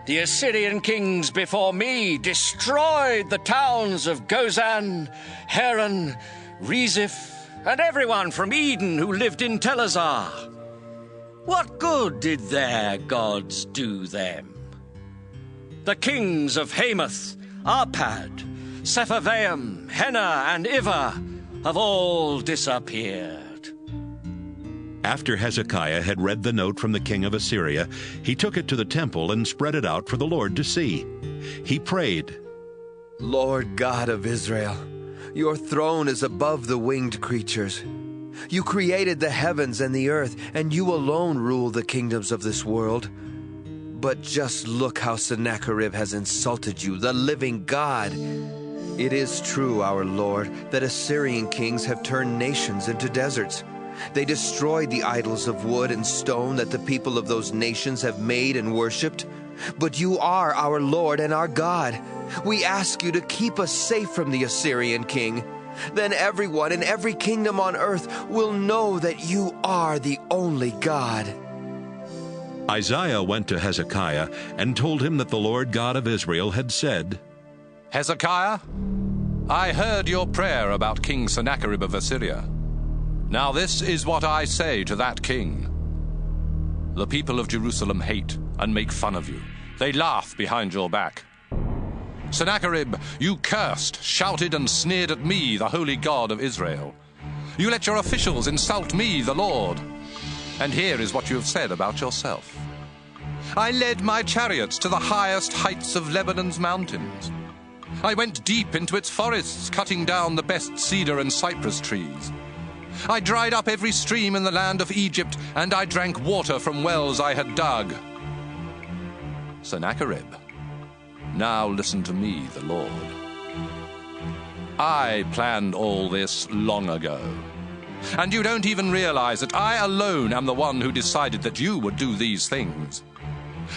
The Assyrian kings before me destroyed the towns of Gozan, Haran, Reziph, and everyone from Eden who lived in Telazar. What good did their gods do them? The kings of Hamath, Arpad, Sepharvaim, Henna, and Ivah have all disappeared. After Hezekiah had read the note from the king of Assyria, he took it to the temple and spread it out for the Lord to see. He prayed, Lord God of Israel, your throne is above the winged creatures. You created the heavens and the earth, and you alone rule the kingdoms of this world. But just look how Sennacherib has insulted you, the living God. It is true, our Lord, that Assyrian kings have turned nations into deserts. They destroyed the idols of wood and stone that the people of those nations have made and worshipped. But you are our Lord and our God. We ask you to keep us safe from the Assyrian king. Then everyone in every kingdom on earth will know that you are the only God. Isaiah went to Hezekiah and told him that the Lord God of Israel had said, Hezekiah, I heard your prayer about King Sennacherib of Assyria. Now this is what I say to that king. The people of Jerusalem hate and make fun of you. They laugh behind your back. Sennacherib, you cursed, shouted, and sneered at me, the holy God of Israel. You let your officials insult me, the Lord. And here is what you have said about yourself. I led my chariots to the highest heights of Lebanon's mountains. I went deep into its forests, cutting down the best cedar and cypress trees. I dried up every stream in the land of Egypt, and I drank water from wells I had dug. Sennacherib, now listen to me, the Lord. I planned all this long ago. And you don't even realize that I alone am the one who decided that you would do these things.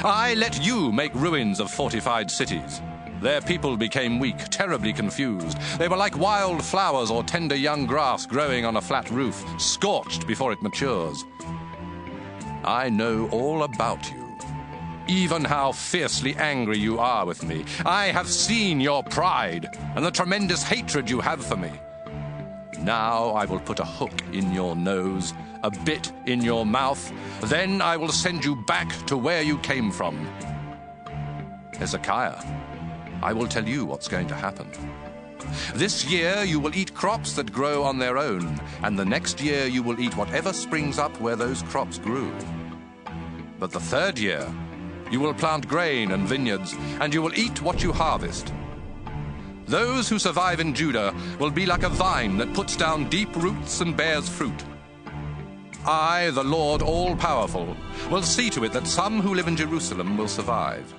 I let you make ruins of fortified cities. Their people became weak, terribly confused. They were like wild flowers or tender young grass growing on a flat roof, scorched before it matures. I know all about you, even how fiercely angry you are with me. I have seen your pride and the tremendous hatred you have for me. Now I will put a hook in your nose, a bit in your mouth. Then I will send you back to where you came from. Hezekiah, I will tell you what's going to happen. This year you will eat crops that grow on their own, and the next year you will eat whatever springs up where those crops grew. But the third year you will plant grain and vineyards, and you will eat what you harvest. Those who survive in Judah will be like a vine that puts down deep roots and bears fruit. I, the Lord all-powerful, will see to it that some who live in Jerusalem will survive.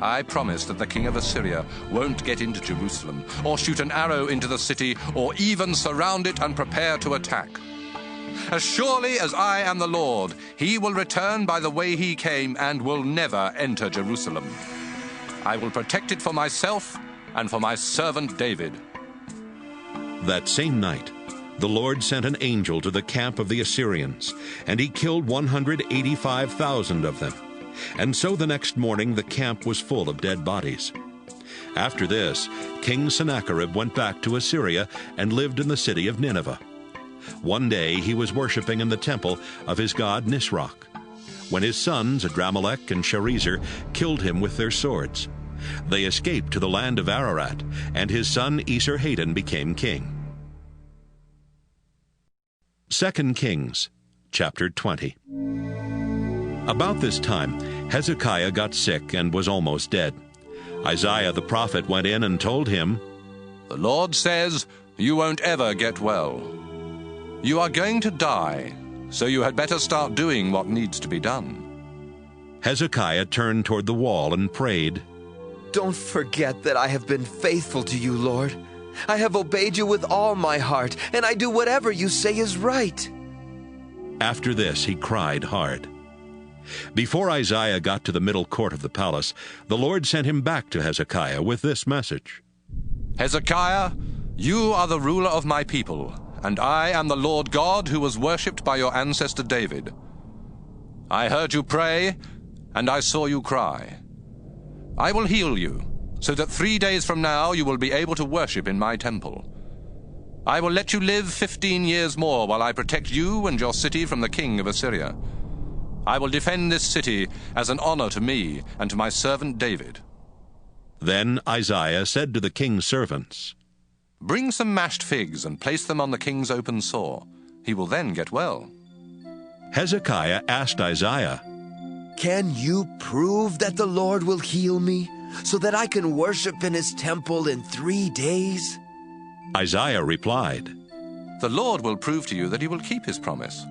I promise that the king of Assyria won't get into Jerusalem, or shoot an arrow into the city, or even surround it and prepare to attack. As surely as I am the Lord, he will return by the way he came and will never enter Jerusalem. I will protect it for myself and for my servant David. That same night, the Lord sent an angel to the camp of the Assyrians, and he killed 185,000 of them. And so the next morning the camp was full of dead bodies. After this, King Sennacherib went back to Assyria and lived in the city of Nineveh. One day he was worshiping in the temple of his god Nisroch, when his sons Adramelech and Sharezer killed him with their swords. They escaped to the land of Ararat, and his son Esarhaddon became king. 2 Kings, chapter 20. About this time, Hezekiah got sick and was almost dead. Isaiah the prophet went in and told him, The Lord says, you won't ever get well. You are going to die, so you had better start doing what needs to be done. Hezekiah turned toward the wall and prayed, Don't forget that I have been faithful to you, Lord. I have obeyed you with all my heart, and I do whatever you say is right. After this he cried hard. Before Isaiah got to the middle court of the palace, the Lord sent him back to Hezekiah with this message. Hezekiah, you are the ruler of my people, and I am the Lord God who was worshipped by your ancestor David. I heard you pray, and I saw you cry. I will heal you, so that 3 days from now you will be able to worship in my temple. I will let you live 15 years more while I protect you and your city from the king of Assyria. I will defend this city as an honor to me and to my servant David." Then Isaiah said to the king's servants, "Bring some mashed figs and place them on the king's open sore. He will then get well." Hezekiah asked Isaiah, "Can you prove that the Lord will heal me, so that I can worship in his temple in 3 days?" Isaiah replied, "The Lord will prove to you that he will keep his promise.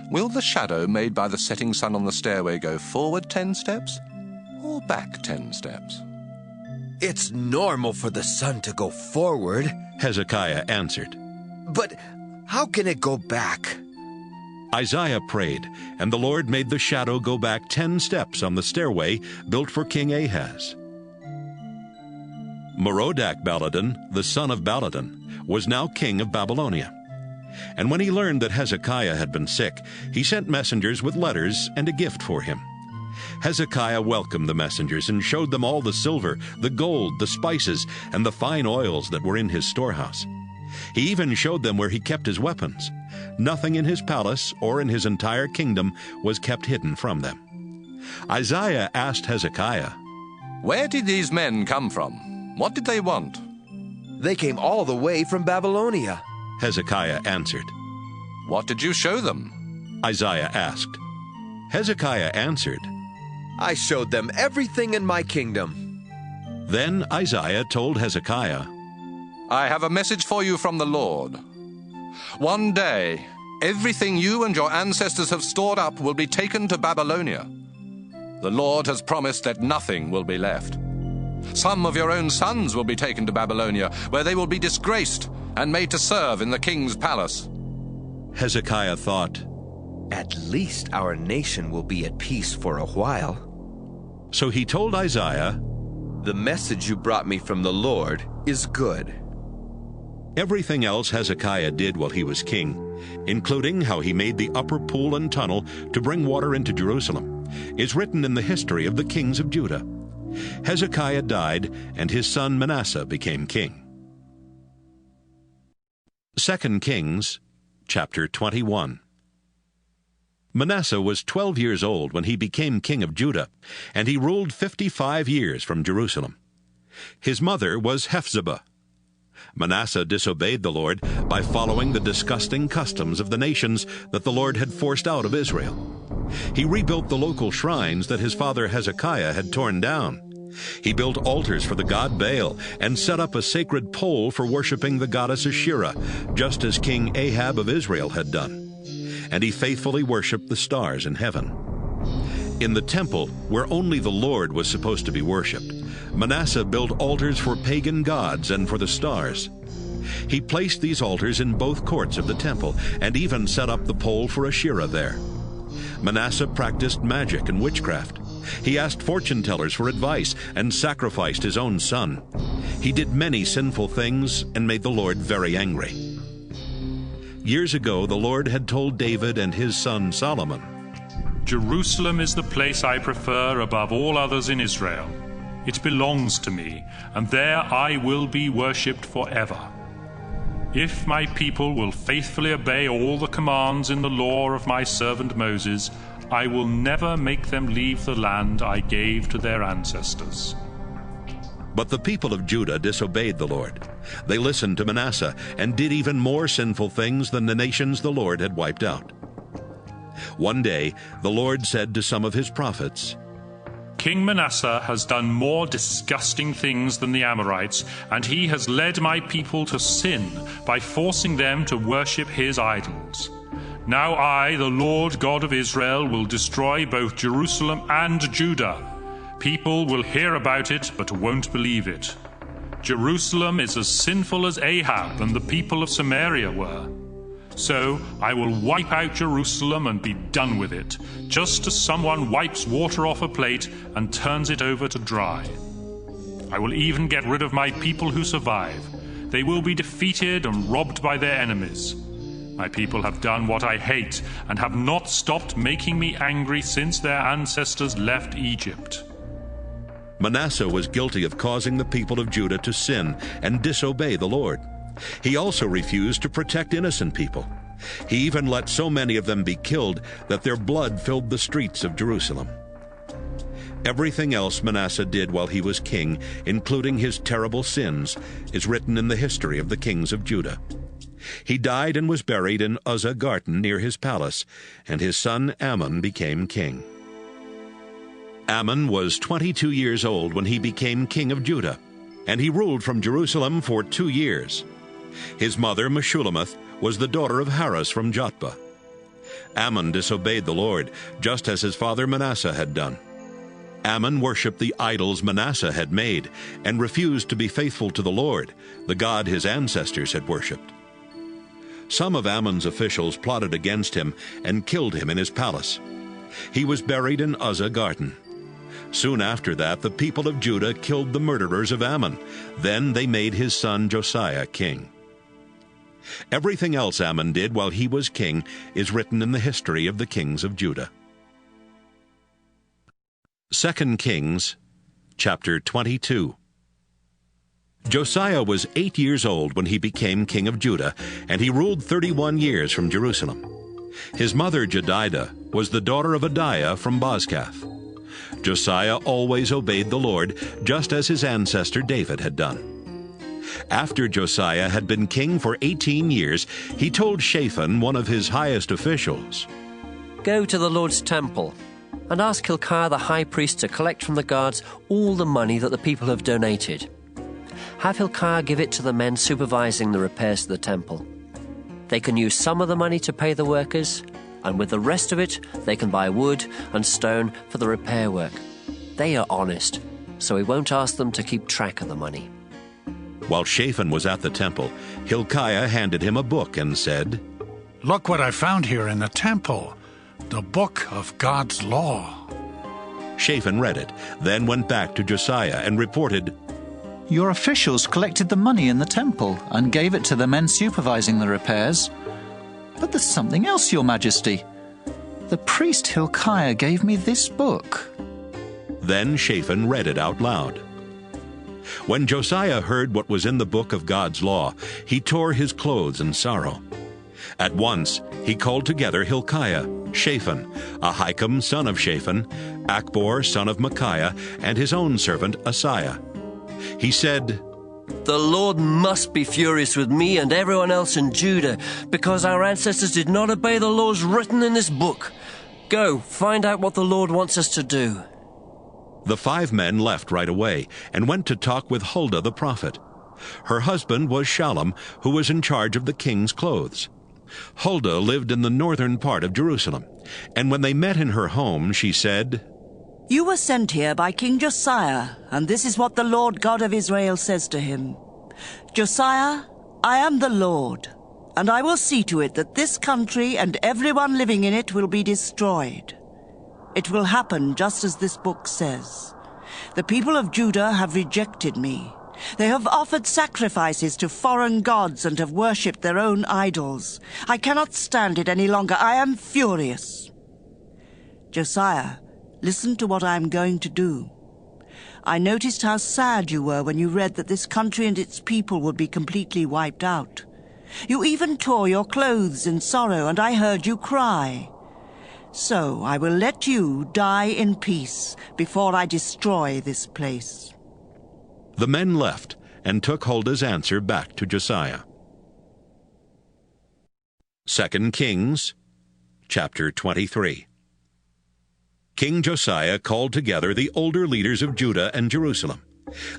Will the shadow made by the setting sun on the stairway go forward 10 steps or back 10 steps?" "It's normal for the sun to go forward," Hezekiah answered. "But how can it go back?" Isaiah prayed, and the Lord made the shadow go back 10 steps on the stairway built for King Ahaz. Merodach-Baladan, the son of Baladan, was now king of Babylonia. And when he learned that Hezekiah had been sick, he sent messengers with letters and a gift for him. Hezekiah welcomed the messengers and showed them all the silver, the gold, the spices, and the fine oils that were in his storehouse. He even showed them where he kept his weapons. Nothing in his palace or in his entire kingdom was kept hidden from them. Isaiah asked Hezekiah, "Where did these men come from? What did they want?" "They came all the way from Babylonia," Hezekiah answered. "What did you show them?" Isaiah asked. Hezekiah answered, "I showed them everything in my kingdom." Then Isaiah told Hezekiah, "I have a message for you from the Lord. One day, everything you and your ancestors have stored up will be taken to Babylonia. The Lord has promised that nothing will be left. Some of your own sons will be taken to Babylonia, where they will be disgraced and made to serve in the king's palace." Hezekiah thought, "At least our nation will be at peace for a while." So he told Isaiah, "The message you brought me from the Lord is good." Everything else Hezekiah did while he was king, including how he made the upper pool and tunnel to bring water into Jerusalem, is written in the history of the kings of Judah. Hezekiah died, and his son Manasseh became king. 2 Kings, chapter 21. Manasseh was 12 years old when he became king of Judah, and he ruled 55 years from Jerusalem. His mother was Hephzibah. Manasseh disobeyed the Lord by following the disgusting customs of the nations that the Lord had forced out of Israel. He rebuilt the local shrines that his father Hezekiah had torn down. He built altars for the god Baal and set up a sacred pole for worshiping the goddess Asherah, just as King Ahab of Israel had done. And he faithfully worshipped the stars in heaven. In the temple, where only the Lord was supposed to be worshipped, Manasseh built altars for pagan gods and for the stars. He placed these altars in both courts of the temple and even set up the pole for Asherah there. Manasseh practiced magic and witchcraft. He asked fortune tellers for advice and sacrificed his own son. He did many sinful things and made the Lord very angry. Years ago, the Lord had told David and his son Solomon, "Jerusalem is the place I prefer above all others in Israel. It belongs to me, and there I will be worshipped forever. If my people will faithfully obey all the commands in the law of my servant Moses, I will never make them leave the land I gave to their ancestors." But the people of Judah disobeyed the Lord. They listened to Manasseh and did even more sinful things than the nations the Lord had wiped out. One day, the Lord said to some of his prophets, "King Manasseh has done more disgusting things than the Amorites, and he has led my people to sin by forcing them to worship his idols. Now I, the Lord God of Israel, will destroy both Jerusalem and Judah. People will hear about it, but won't believe it. Jerusalem is as sinful as Ahab and the people of Samaria were. So I will wipe out Jerusalem and be done with it, just as someone wipes water off a plate and turns it over to dry. I will even get rid of my people who survive. They will be defeated and robbed by their enemies. My people have done what I hate and have not stopped making me angry since their ancestors left Egypt. Manasseh was guilty of causing the people of Judah to sin and disobey the Lord. He also refused to protect innocent people. He even let so many of them be killed that their blood filled the streets of Jerusalem. Everything else Manasseh did while he was king, including his terrible sins, is written in the history of the kings of Judah. He died and was buried in Uzzah garden near his palace, and his son Amon became king. Amon was 22 years old when he became king of Judah, and he ruled from Jerusalem for 2 years. His mother, Meshullemeth, was the daughter of Harus from Jotbah. Amon disobeyed the Lord, just as his father Manasseh had done. Amon worshipped the idols Manasseh had made and refused to be faithful to the Lord, the God his ancestors had worshipped. Some of Ammon's officials plotted against him and killed him in his palace. He was buried in Uzzah garden. Soon after that, the people of Judah killed the murderers of Ammon. Then they made his son Josiah king. Everything else Ammon did while he was king is written in the history of the kings of Judah. 2 Kings, chapter 22. Josiah was 8 years old when he became king of Judah, and he ruled 31 years from Jerusalem. His mother Jedidah was the daughter of Adiah from Bozkath. Josiah always obeyed the Lord, just as his ancestor David had done. After Josiah had been king for 18 years, he told Shaphan, one of his highest officials, "Go to the Lord's temple and ask Hilkiah the high priest to collect from the guards all the money that the people have donated. Have Hilkiah give it to the men supervising the repairs to the temple. They can use some of the money to pay the workers, and with the rest of it, they can buy wood and stone for the repair work. They are honest, so he won't ask them to keep track of the money." While Shaphan was at the temple, Hilkiah handed him a book and said, "Look what I found here in the temple, the book of God's law." Shaphan read it, then went back to Josiah and reported, "Your officials collected the money in the temple and gave it to the men supervising the repairs. But there's something else, Your Majesty. The priest Hilkiah gave me this book." Then Shaphan read it out loud. When Josiah heard what was in the book of God's law, he tore his clothes in sorrow. At once he called together Hilkiah, Shaphan, Ahikam son of Shaphan, Achbor son of Micaiah, and his own servant Asaiah. He said, "The Lord must be furious with me and everyone else in Judah, because our ancestors did not obey the laws written in this book. Go, find out what the Lord wants us to do." The 5 men left right away and went to talk with Huldah the prophet. Her husband was Shallum, who was in charge of the king's clothes. Huldah lived in the northern part of Jerusalem, and when they met in her home, she said, "You were sent here by King Josiah, and this is what the Lord God of Israel says to him. Josiah, I am the Lord, and I will see to it that this country and everyone living in it will be destroyed. It will happen just as this book says. The people of Judah have rejected me. They have offered sacrifices to foreign gods and have worshipped their own idols. I cannot stand it any longer. I am furious. Josiah, listen to what I am going to do. I noticed how sad you were when you read that this country and its people would be completely wiped out. You even tore your clothes in sorrow, and I heard you cry. So I will let you die in peace before I destroy this place." The men left and took Huldah's answer back to Josiah. 2 Kings, chapter 23. King Josiah called together the older leaders of Judah and Jerusalem.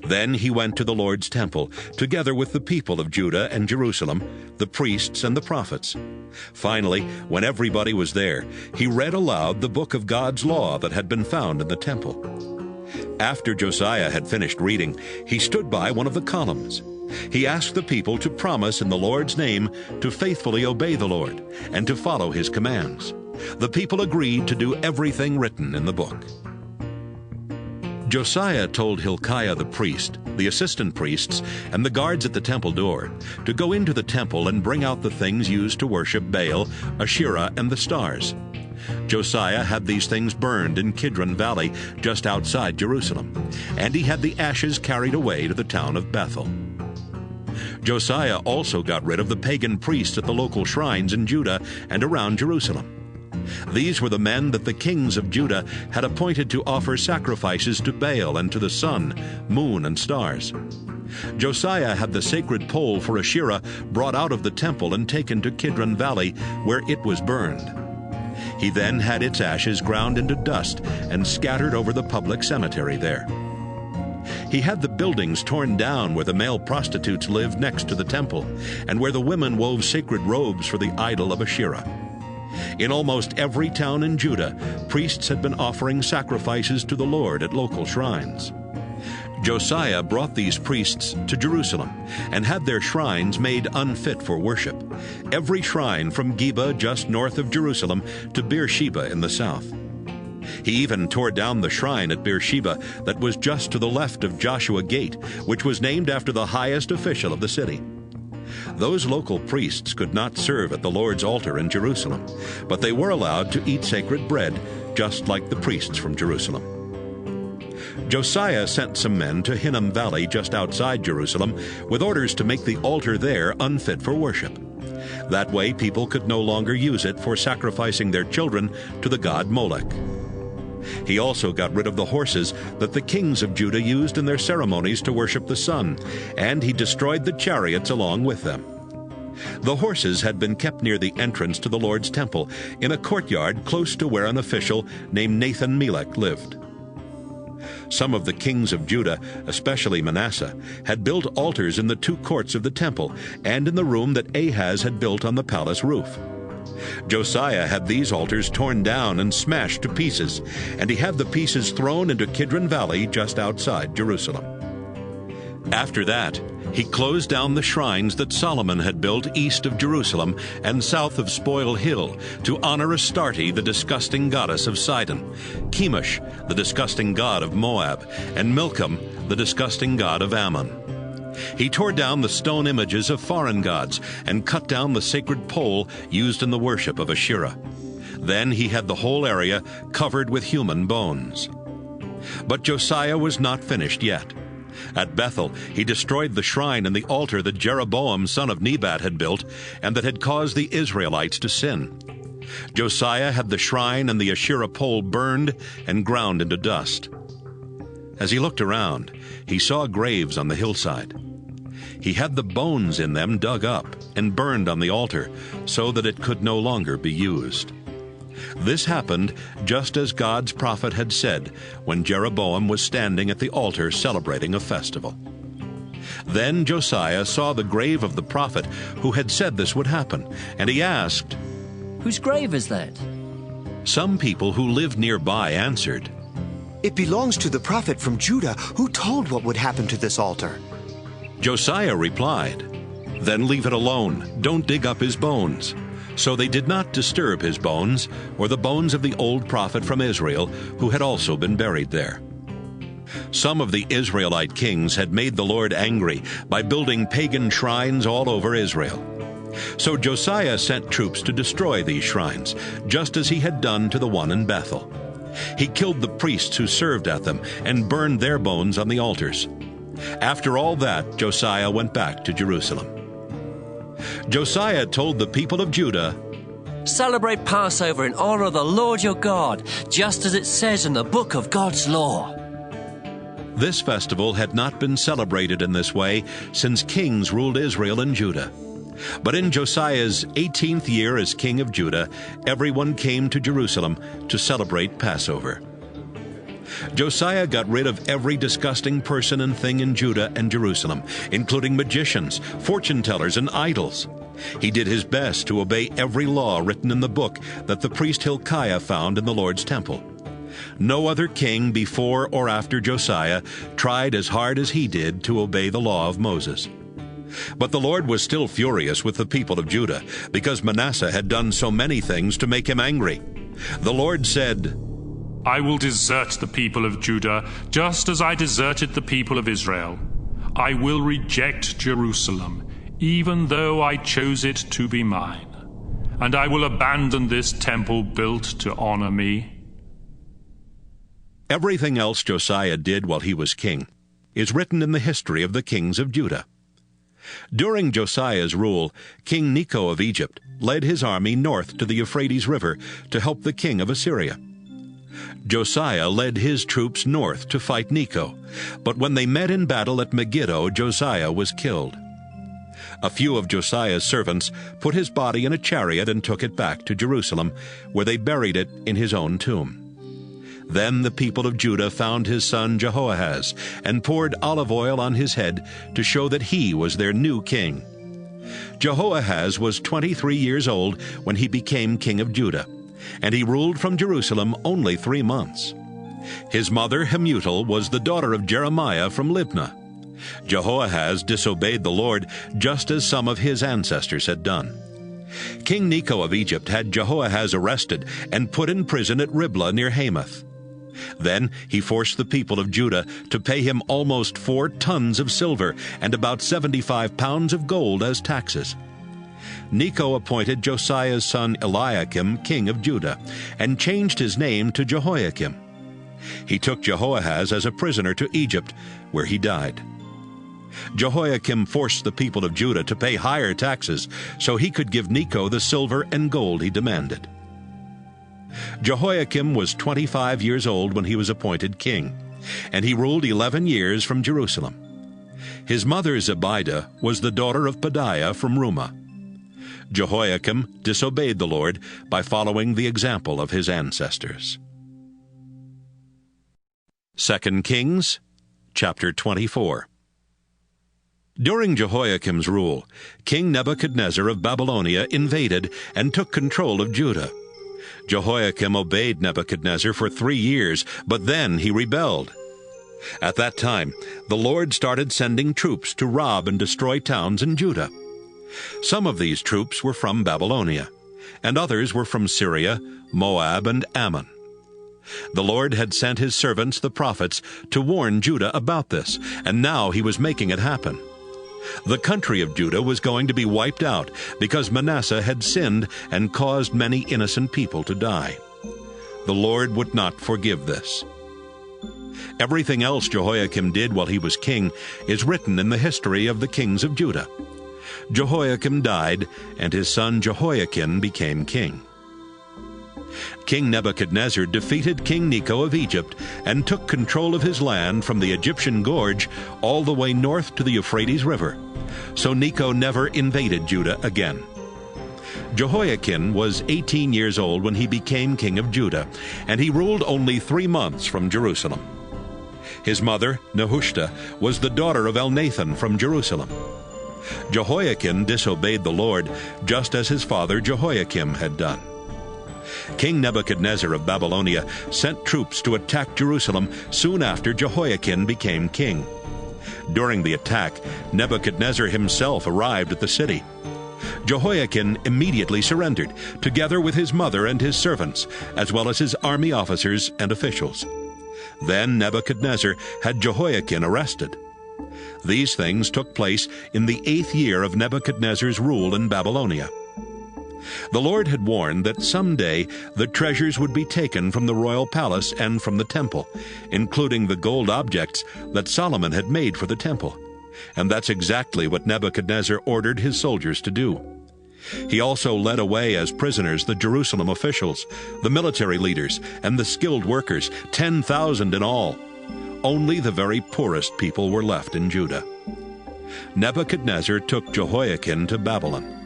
Then he went to the Lord's temple, together with the people of Judah and Jerusalem, the priests and the prophets. Finally, when everybody was there, he read aloud the book of God's law that had been found in the temple. After Josiah had finished reading, he stood by one of the columns. He asked the people to promise in the Lord's name to faithfully obey the Lord and to follow his commands. The people agreed to do everything written in the book. Josiah told Hilkiah the priest, the assistant priests, and the guards at the temple door to go into the temple and bring out the things used to worship Baal, Asherah, and the stars. Josiah had these things burned in Kidron Valley, just outside Jerusalem, and he had the ashes carried away to the town of Bethel. Josiah also got rid of the pagan priests at the local shrines in Judah and around Jerusalem. These were the men that the kings of Judah had appointed to offer sacrifices to Baal and to the sun, moon, and stars. Josiah had the sacred pole for Asherah brought out of the temple and taken to Kidron Valley, where it was burned. He then had its ashes ground into dust and scattered over the public cemetery there. He had the buildings torn down where the male prostitutes lived next to the temple, and where the women wove sacred robes for the idol of Asherah. In almost every town in Judah, priests had been offering sacrifices to the Lord at local shrines. Josiah brought these priests to Jerusalem and had their shrines made unfit for worship, every shrine from Geba just north of Jerusalem to Beersheba in the south. He even tore down the shrine at Beersheba that was just to the left of Joshua Gate, which was named after the highest official of the city. Those local priests could not serve at the Lord's altar in Jerusalem, but they were allowed to eat sacred bread, just like the priests from Jerusalem. Josiah sent some men to Hinnom Valley just outside Jerusalem with orders to make the altar there unfit for worship. That way people could no longer use it for sacrificing their children to the god Molech. He also got rid of the horses that the kings of Judah used in their ceremonies to worship the sun, and he destroyed the chariots along with them. The horses had been kept near the entrance to the Lord's temple, in a courtyard close to where an official named Nathan-Melech lived. Some of the kings of Judah, especially Manasseh, had built altars in the two courts of the temple and in the room that Ahaz had built on the palace roof. Josiah had these altars torn down and smashed to pieces, and he had the pieces thrown into Kidron Valley just outside Jerusalem. After that, he closed down the shrines that Solomon had built east of Jerusalem and south of Spoil Hill to honor Astarte, the disgusting goddess of Sidon, Chemosh, the disgusting god of Moab, and Milcom, the disgusting god of Ammon. He tore down the stone images of foreign gods and cut down the sacred pole used in the worship of Asherah. Then he had the whole area covered with human bones. But Josiah was not finished yet. At Bethel, he destroyed the shrine and the altar that Jeroboam, son of Nebat, had built and that had caused the Israelites to sin. Josiah had the shrine and the Asherah pole burned and ground into dust. As he looked around, he saw graves on the hillside. He had the bones in them dug up and burned on the altar so that it could no longer be used. This happened just as God's prophet had said when Jeroboam was standing at the altar celebrating a festival. Then Josiah saw the grave of the prophet who had said this would happen, and he asked, "Whose grave is that?" Some people who lived nearby answered, "It belongs to the prophet from Judah who told what would happen to this altar." Josiah replied, "Then leave it alone. Don't dig up his bones." So they did not disturb his bones, or the bones of the old prophet from Israel, who had also been buried there. Some of the Israelite kings had made the Lord angry by building pagan shrines all over Israel. So Josiah sent troops to destroy these shrines, just as he had done to the one in Bethel. He killed the priests who served at them and burned their bones on the altars. After all that, Josiah went back to Jerusalem. Josiah told the people of Judah, "Celebrate Passover in honor of the Lord your God, just as it says in the book of God's law." This festival had not been celebrated in this way since kings ruled Israel and Judah. But in Josiah's 18th year as king of Judah, everyone came to Jerusalem to celebrate Passover. Josiah got rid of every disgusting person and thing in Judah and Jerusalem, including magicians, fortune-tellers, and idols. He did his best to obey every law written in the book that the priest Hilkiah found in the Lord's temple. No other king before or after Josiah tried as hard as he did to obey the law of Moses. But the Lord was still furious with the people of Judah because Manasseh had done so many things to make him angry. The Lord said, I will desert the people of Judah, just as I deserted the people of Israel. I will reject Jerusalem, even though I chose it to be mine. And I will abandon this temple built to honor me. Everything else Josiah did while he was king is written in the history of the kings of Judah. During Josiah's rule, King Necho of Egypt led his army north to the Euphrates River to help the king of Assyria. Josiah led his troops north to fight Necho, but when they met in battle at Megiddo, Josiah was killed. A few of Josiah's servants put his body in a chariot and took it back to Jerusalem, where they buried it in his own tomb. Then the people of Judah found his son Jehoahaz and poured olive oil on his head to show that he was their new king. Jehoahaz was 23 years old when he became king of Judah, and he ruled from Jerusalem only 3 months. His mother Hamutal was the daughter of Jeremiah from Libnah. Jehoahaz disobeyed the Lord just as some of his ancestors had done. King Necho of Egypt had Jehoahaz arrested and put in prison at Riblah near Hamath. Then he forced the people of Judah to pay him almost 4 tons of silver and about 75 pounds of gold as taxes. Necho appointed Josiah's son Eliakim king of Judah and changed his name to Jehoiakim. He took Jehoahaz as a prisoner to Egypt, where he died. Jehoiakim forced the people of Judah to pay higher taxes so he could give Necho the silver and gold he demanded. Jehoiakim was 25 years old when he was appointed king, and he ruled 11 years from Jerusalem. His mother Zebidah was the daughter of Pedaiah from Rumah. Jehoiakim disobeyed the Lord by following the example of his ancestors. 2 Kings, chapter 24. During Jehoiakim's rule, King Nebuchadnezzar of Babylonia invaded and took control of Judah. Jehoiakim obeyed Nebuchadnezzar for 3 years, but then he rebelled. At that time, the Lord started sending troops to rob and destroy towns in Judah. Some of these troops were from Babylonia, and others were from Syria, Moab, and Ammon. The Lord had sent his servants, the prophets, to warn Judah about this, and now he was making it happen. The country of Judah was going to be wiped out because Manasseh had sinned and caused many innocent people to die. The Lord would not forgive this. Everything else Jehoiakim did while he was king is written in the history of the kings of Judah. Jehoiakim died, and his son Jehoiakim became king. King Nebuchadnezzar defeated King Necho of Egypt and took control of his land from the Egyptian gorge all the way north to the Euphrates River. So Necho never invaded Judah again. Jehoiakim was 18 years old when he became king of Judah, and he ruled only 3 months from Jerusalem. His mother, Nehushta, was the daughter of Elnathan from Jerusalem. Jehoiakim disobeyed the Lord, just as his father Jehoiakim had done. King Nebuchadnezzar of Babylonia sent troops to attack Jerusalem soon after Jehoiakim became king. During the attack, Nebuchadnezzar himself arrived at the city. Jehoiakim immediately surrendered, together with his mother and his servants, as well as his army officers and officials. Then Nebuchadnezzar had Jehoiakim arrested. These things took place in the 8th year of Nebuchadnezzar's rule in Babylonia. The Lord had warned that someday the treasures would be taken from the royal palace and from the temple, including the gold objects that Solomon had made for the temple. And that's exactly what Nebuchadnezzar ordered his soldiers to do. He also led away as prisoners the Jerusalem officials, the military leaders, and the skilled workers, 10,000 in all. Only the very poorest people were left in Judah. Nebuchadnezzar took Jehoiakim to Babylon,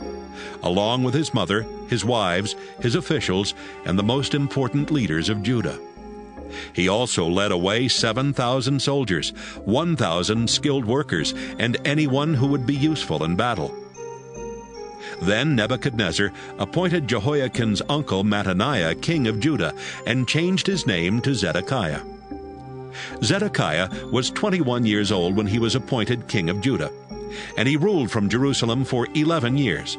along with his mother, his wives, his officials, and the most important leaders of Judah. He also led away 7,000 soldiers, 1,000 skilled workers, and anyone who would be useful in battle. Then Nebuchadnezzar appointed Jehoiakim's uncle Mattaniah king of Judah and changed his name to Zedekiah. Zedekiah was 21 years old when he was appointed king of Judah, and he ruled from Jerusalem for 11 years.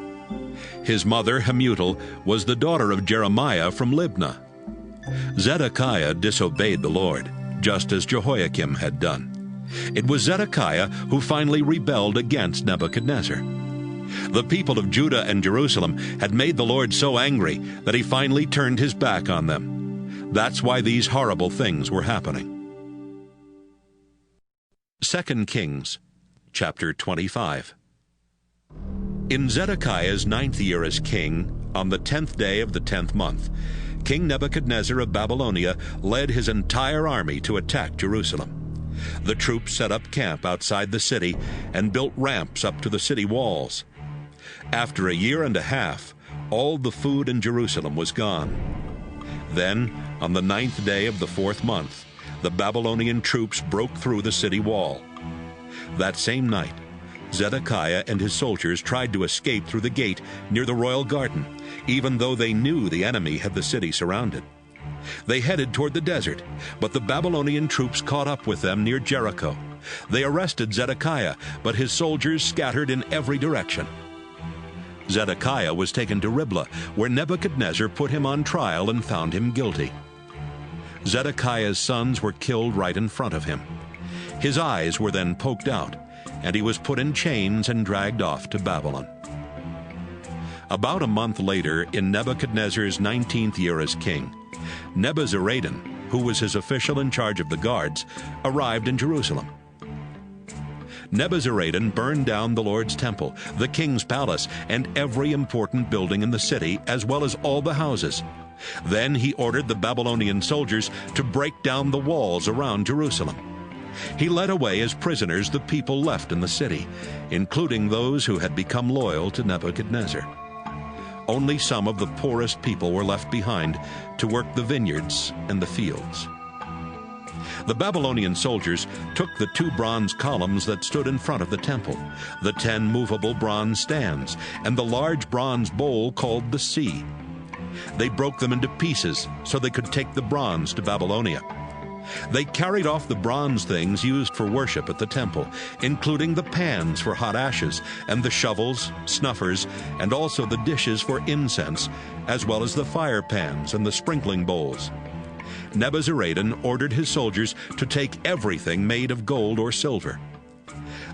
His mother Hamutal was the daughter of Jeremiah from Libnah. Zedekiah disobeyed the Lord, just as Jehoiakim had done. It was Zedekiah who finally rebelled against Nebuchadnezzar. The people of Judah and Jerusalem had made the Lord so angry that he finally turned his back on them. That's why these horrible things were happening. 2 Kings, chapter 25. In Zedekiah's 9th year as king, on the 10th day of the 10th month, King Nebuchadnezzar of Babylonia led his entire army to attack Jerusalem. The troops set up camp outside the city and built ramps up to the city walls. After a year and a half, all the food in Jerusalem was gone. Then, on the 9th day of the 4th month, the Babylonian troops broke through the city wall. That same night, Zedekiah and his soldiers tried to escape through the gate near the royal garden, even though they knew the enemy had the city surrounded. They headed toward the desert, but the Babylonian troops caught up with them near Jericho. They arrested Zedekiah, but his soldiers scattered in every direction. Zedekiah was taken to Riblah, where Nebuchadnezzar put him on trial and found him guilty. Zedekiah's sons were killed right in front of him. His eyes were then poked out, and he was put in chains and dragged off to Babylon. About a month later, in Nebuchadnezzar's 19th year as king, Nebuzaradan, who was his official in charge of the guards, arrived in Jerusalem. Nebuzaradan burned down the Lord's temple, the king's palace, and every important building in the city, as well as all the houses. Then he ordered the Babylonian soldiers to break down the walls around Jerusalem. He led away as prisoners the people left in the city, including those who had become loyal to Nebuchadnezzar. Only some of the poorest people were left behind to work the vineyards and the fields. The Babylonian soldiers took the 2 bronze columns that stood in front of the temple, the 10 movable bronze stands, and the large bronze bowl called the sea. They broke them into pieces so they could take the bronze to Babylonia. They carried off the bronze things used for worship at the temple, including the pans for hot ashes, and the shovels, snuffers, and also the dishes for incense, as well as the fire pans and the sprinkling bowls. Nebuzaradan ordered his soldiers to take everything made of gold or silver.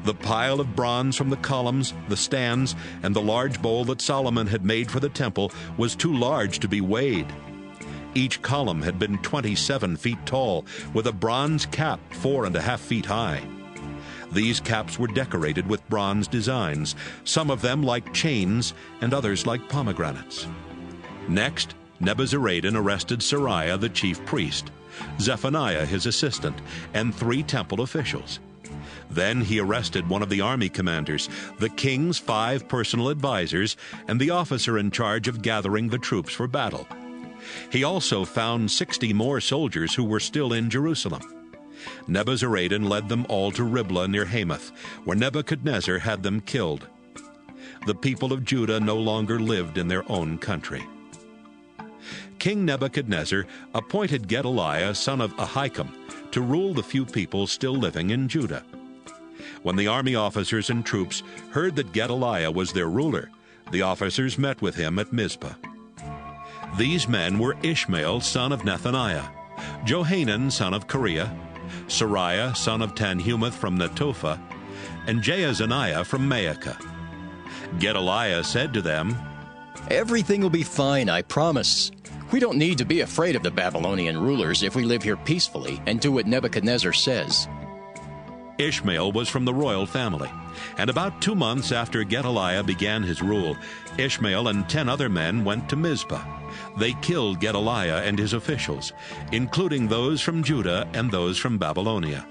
The pile of bronze from the columns, the stands, and the large bowl that Solomon had made for the temple was too large to be weighed. Each column had been 27 feet tall, with a bronze cap 4.5 feet high. These caps were decorated with bronze designs, some of them like chains and others like pomegranates. Next, Nebuzaradan arrested Sariah the chief priest, Zephaniah his assistant, and 3 temple officials. Then he arrested one of the army commanders, the king's 5 personal advisors, and the officer in charge of gathering the troops for battle. He also found 60 more soldiers who were still in Jerusalem. Nebuzaradan led them all to Riblah near Hamath, where Nebuchadnezzar had them killed. The people of Judah no longer lived in their own country. King Nebuchadnezzar appointed Gedaliah, son of Ahikam, to rule the few people still living in Judah. When the army officers and troops heard that Gedaliah was their ruler, the officers met with him at Mizpah. These men were Ishmael, son of Nethaniah, Johanan, son of Kareah, Sariah, son of Tanhumeth from Netophah, and Jaazaniah from Maacah. Gedaliah said to them, "Everything will be fine, I promise. We don't need to be afraid of the Babylonian rulers if we live here peacefully and do what Nebuchadnezzar says." Ishmael was from the royal family, and about 2 months after Gedaliah began his rule, Ishmael and 10 other men went to Mizpah. They killed Gedaliah and his officials, including those from Judah and those from Babylonia.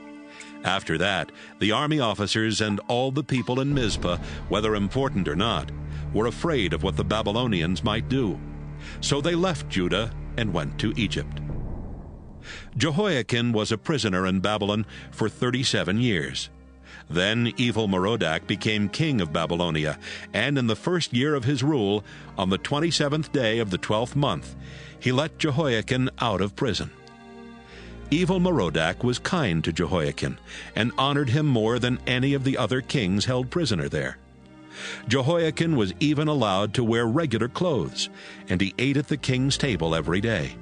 After that, the army officers and all the people in Mizpah, whether important or not, were afraid of what the Babylonians might do. So they left Judah and went to Egypt. Jehoiakim was a prisoner in Babylon for 37 years. Then Evil-Merodach became king of Babylonia, and in the 1st year of his rule, on the 27th day of the 12th month, he let Jehoiakim out of prison. Evil-Merodach was kind to Jehoiakim and honored him more than any of the other kings held prisoner there. Jehoiakim was even allowed to wear regular clothes, and he ate at the king's table every day.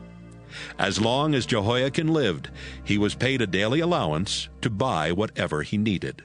As long as Jehoiakim lived, he was paid a daily allowance to buy whatever he needed.